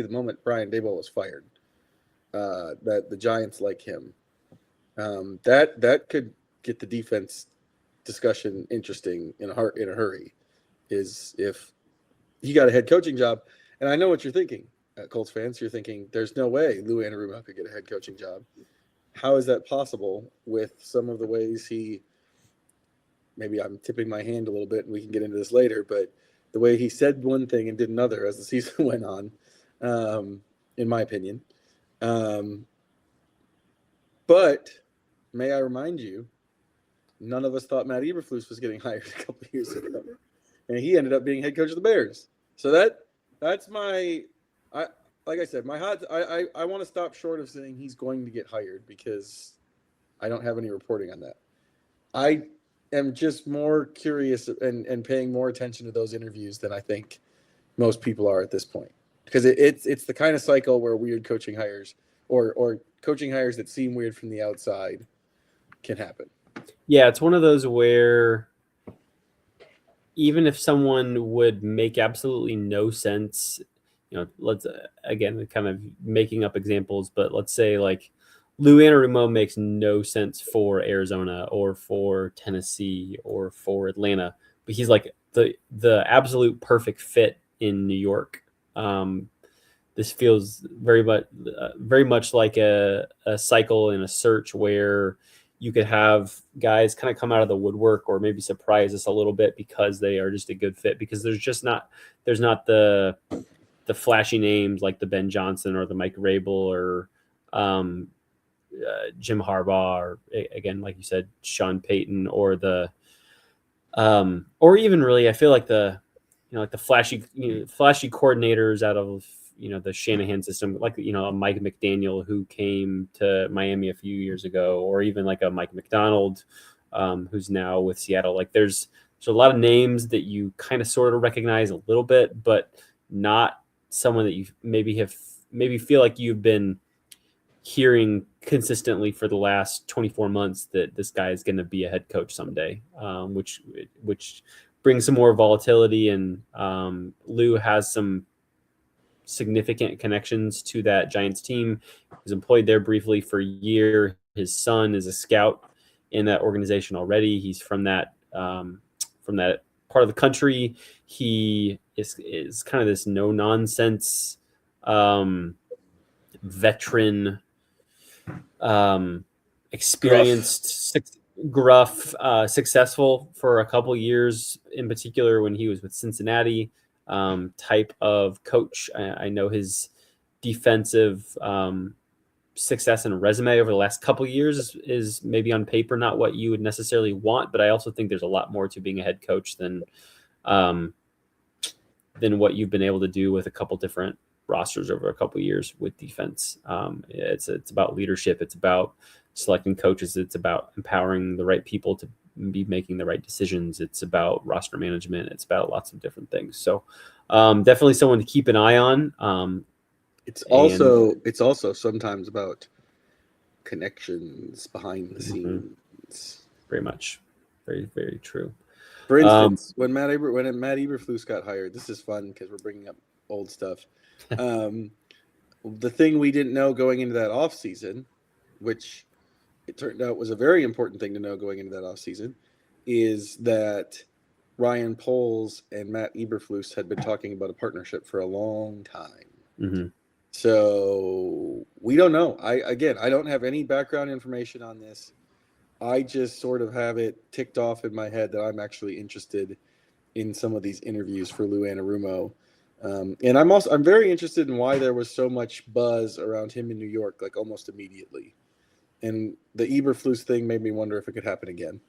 Daboll was fired, that the Giants like him. That could get the defense discussion interesting in a hurry. Is if he got a head coaching job. And I know what you're thinking, Colts fans. You're thinking, there's no way Lou Anarumo could get a head coaching job. How is that possible with some of the ways maybe I'm tipping my hand a little bit and we can get into this later, but the way he said one thing and did another as the season went on, in my opinion. But may I remind you, none of us thought Matt Eberflus was getting hired a couple of years ago. And he ended up being head coach of the Bears. So that's my like I said, my I want to stop short of saying he's going to get hired, because I don't have any reporting on that. I am just more curious and paying more attention to those interviews than I think most people are at this point. Because it's the kind of cycle where weird coaching hires or coaching hires that seem weird from the outside can happen. Yeah, it's one of those where even if someone would make absolutely no sense, let's again kind of making up examples, but let's say like Lou Anarumo makes no sense for Arizona or for Tennessee or for Atlanta, but he's like the absolute perfect fit in New York. This feels very much like a cycle in a search where you could have guys kind of come out of the woodwork or maybe surprise us a little bit because they are just a good fit, because there's not the flashy names like the Ben Johnson or the Mike Rabel or Jim Harbaugh, or again, like you said, Sean Payton, or or even really, I feel like the flashy coordinators out of the Shanahan system, like a Mike McDaniel who came to Miami a few years ago, or even like a Mike McDonald who's now with Seattle. Like there's a lot of names that you kind of sort of recognize a little bit, but not someone that you maybe feel like you've been hearing consistently for the last 24 months that this guy is going to be a head coach someday, which brings some more volatility. And Lou has some significant connections to that Giants team. He was employed there briefly for a year. His son is a scout in that organization already. He's from that part of the country. He is kind of this no nonsense veteran, experienced, gruff, successful for a couple years, in particular when he was with Cincinnati, type of coach. I know his defensive success and resume over the last couple of years is maybe on paper not what you would necessarily want, but I also think there's a lot more to being a head coach than what you've been able to do with a couple different rosters over a couple of years with defense. It's about leadership. It's about selecting coaches. It's about empowering the right people to be making the right decisions. It's about roster management. It's about lots of different things. So definitely someone to keep an eye on. It's also sometimes about connections behind the scenes. Very much. Very, very true. For instance, when Matt Eberflus got hired, this is fun because we're bringing up old stuff. The thing we didn't know going into that offseason, which it turned out was a very important thing to know going into that offseason, is that Ryan Poles and Matt Eberflus had been talking about a partnership for a long time. Mm-hmm. So we don't know. I don't have any background information on this. I just sort of have it ticked off in my head that I'm actually interested in some of these interviews for Lou Anarumo. And I'm very interested in why there was so much buzz around him in New York, like almost immediately. And the Eberflus thing made me wonder if it could happen again.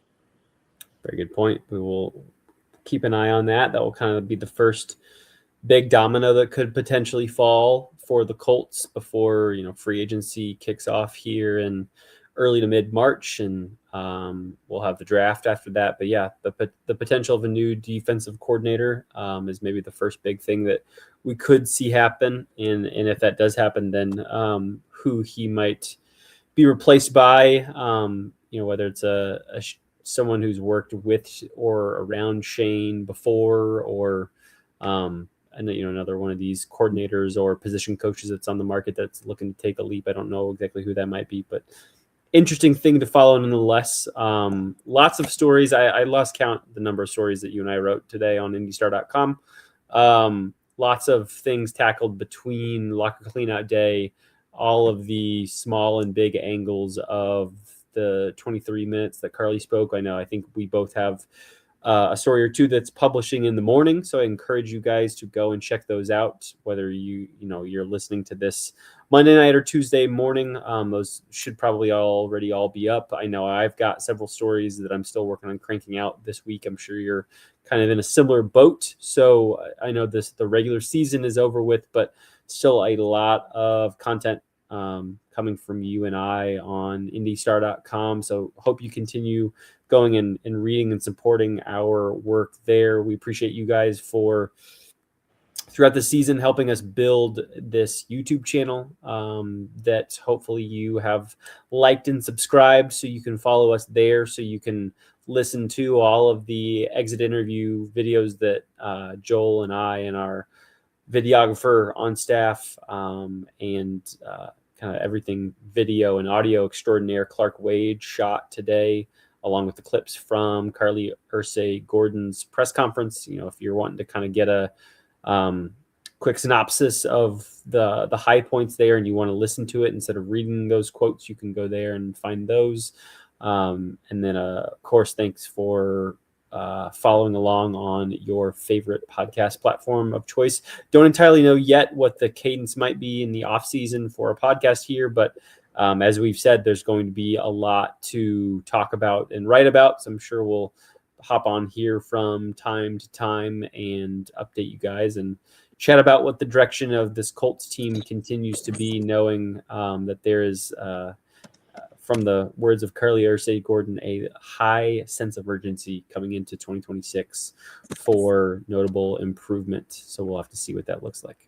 Very good point. We will keep an eye on that. That will kind of be the first big domino that could potentially fall for the Colts before, free agency kicks off here in early to mid-March, and we'll have the draft after that. But yeah, the potential of a new defensive coordinator is maybe the first big thing that we could see happen. And if that does happen, then who he might be replaced by, whether it's someone who's worked with or around Shane before, or another one of these coordinators or position coaches that's on the market that's looking to take a leap. I don't know exactly who that might be, but interesting thing to follow nonetheless. Lots of stories. I lost count the number of stories that you and I wrote today on IndyStar.com. Lots of things tackled between locker cleanout day, all of the small and big angles of the 23 minutes that Carlie spoke. I think we both have a story or two that's publishing in the morning, so I encourage you guys to go and check those out, whether you're listening to this Monday night or Tuesday morning. Those should probably already all be up. I know I've got several stories that I'm still working on cranking out this week. I'm sure you're kind of in a similar boat. So I know the regular season is over with, but still a lot of content coming from you and I on IndyStar.com. So hope you continue going and reading and supporting our work there. We appreciate you guys for throughout the season helping us build this YouTube channel that hopefully you have liked and subscribed, so you can follow us there, so you can listen to all of the exit interview videos that Joel and I and our videographer on staff and kind of everything video and audio extraordinaire Clark Wade shot today, along with the clips from Carlie Irsay-Gordon's press conference. If you're wanting to kind of get a quick synopsis of the high points there and you want to listen to it instead of reading those quotes, you can go there and find those. And then, of course, thanks for following along on your favorite podcast platform of choice. Don't entirely know yet what the cadence might be in the off season for a podcast here, but as we've said, there's going to be a lot to talk about and write about. So I'm sure we'll hop on here from time to time and update you guys and chat about what the direction of this Colts team continues to be, knowing that there is, from the words of Carlie Irsay-Gordon, a high sense of urgency coming into 2026 for notable improvement. So we'll have to see what that looks like.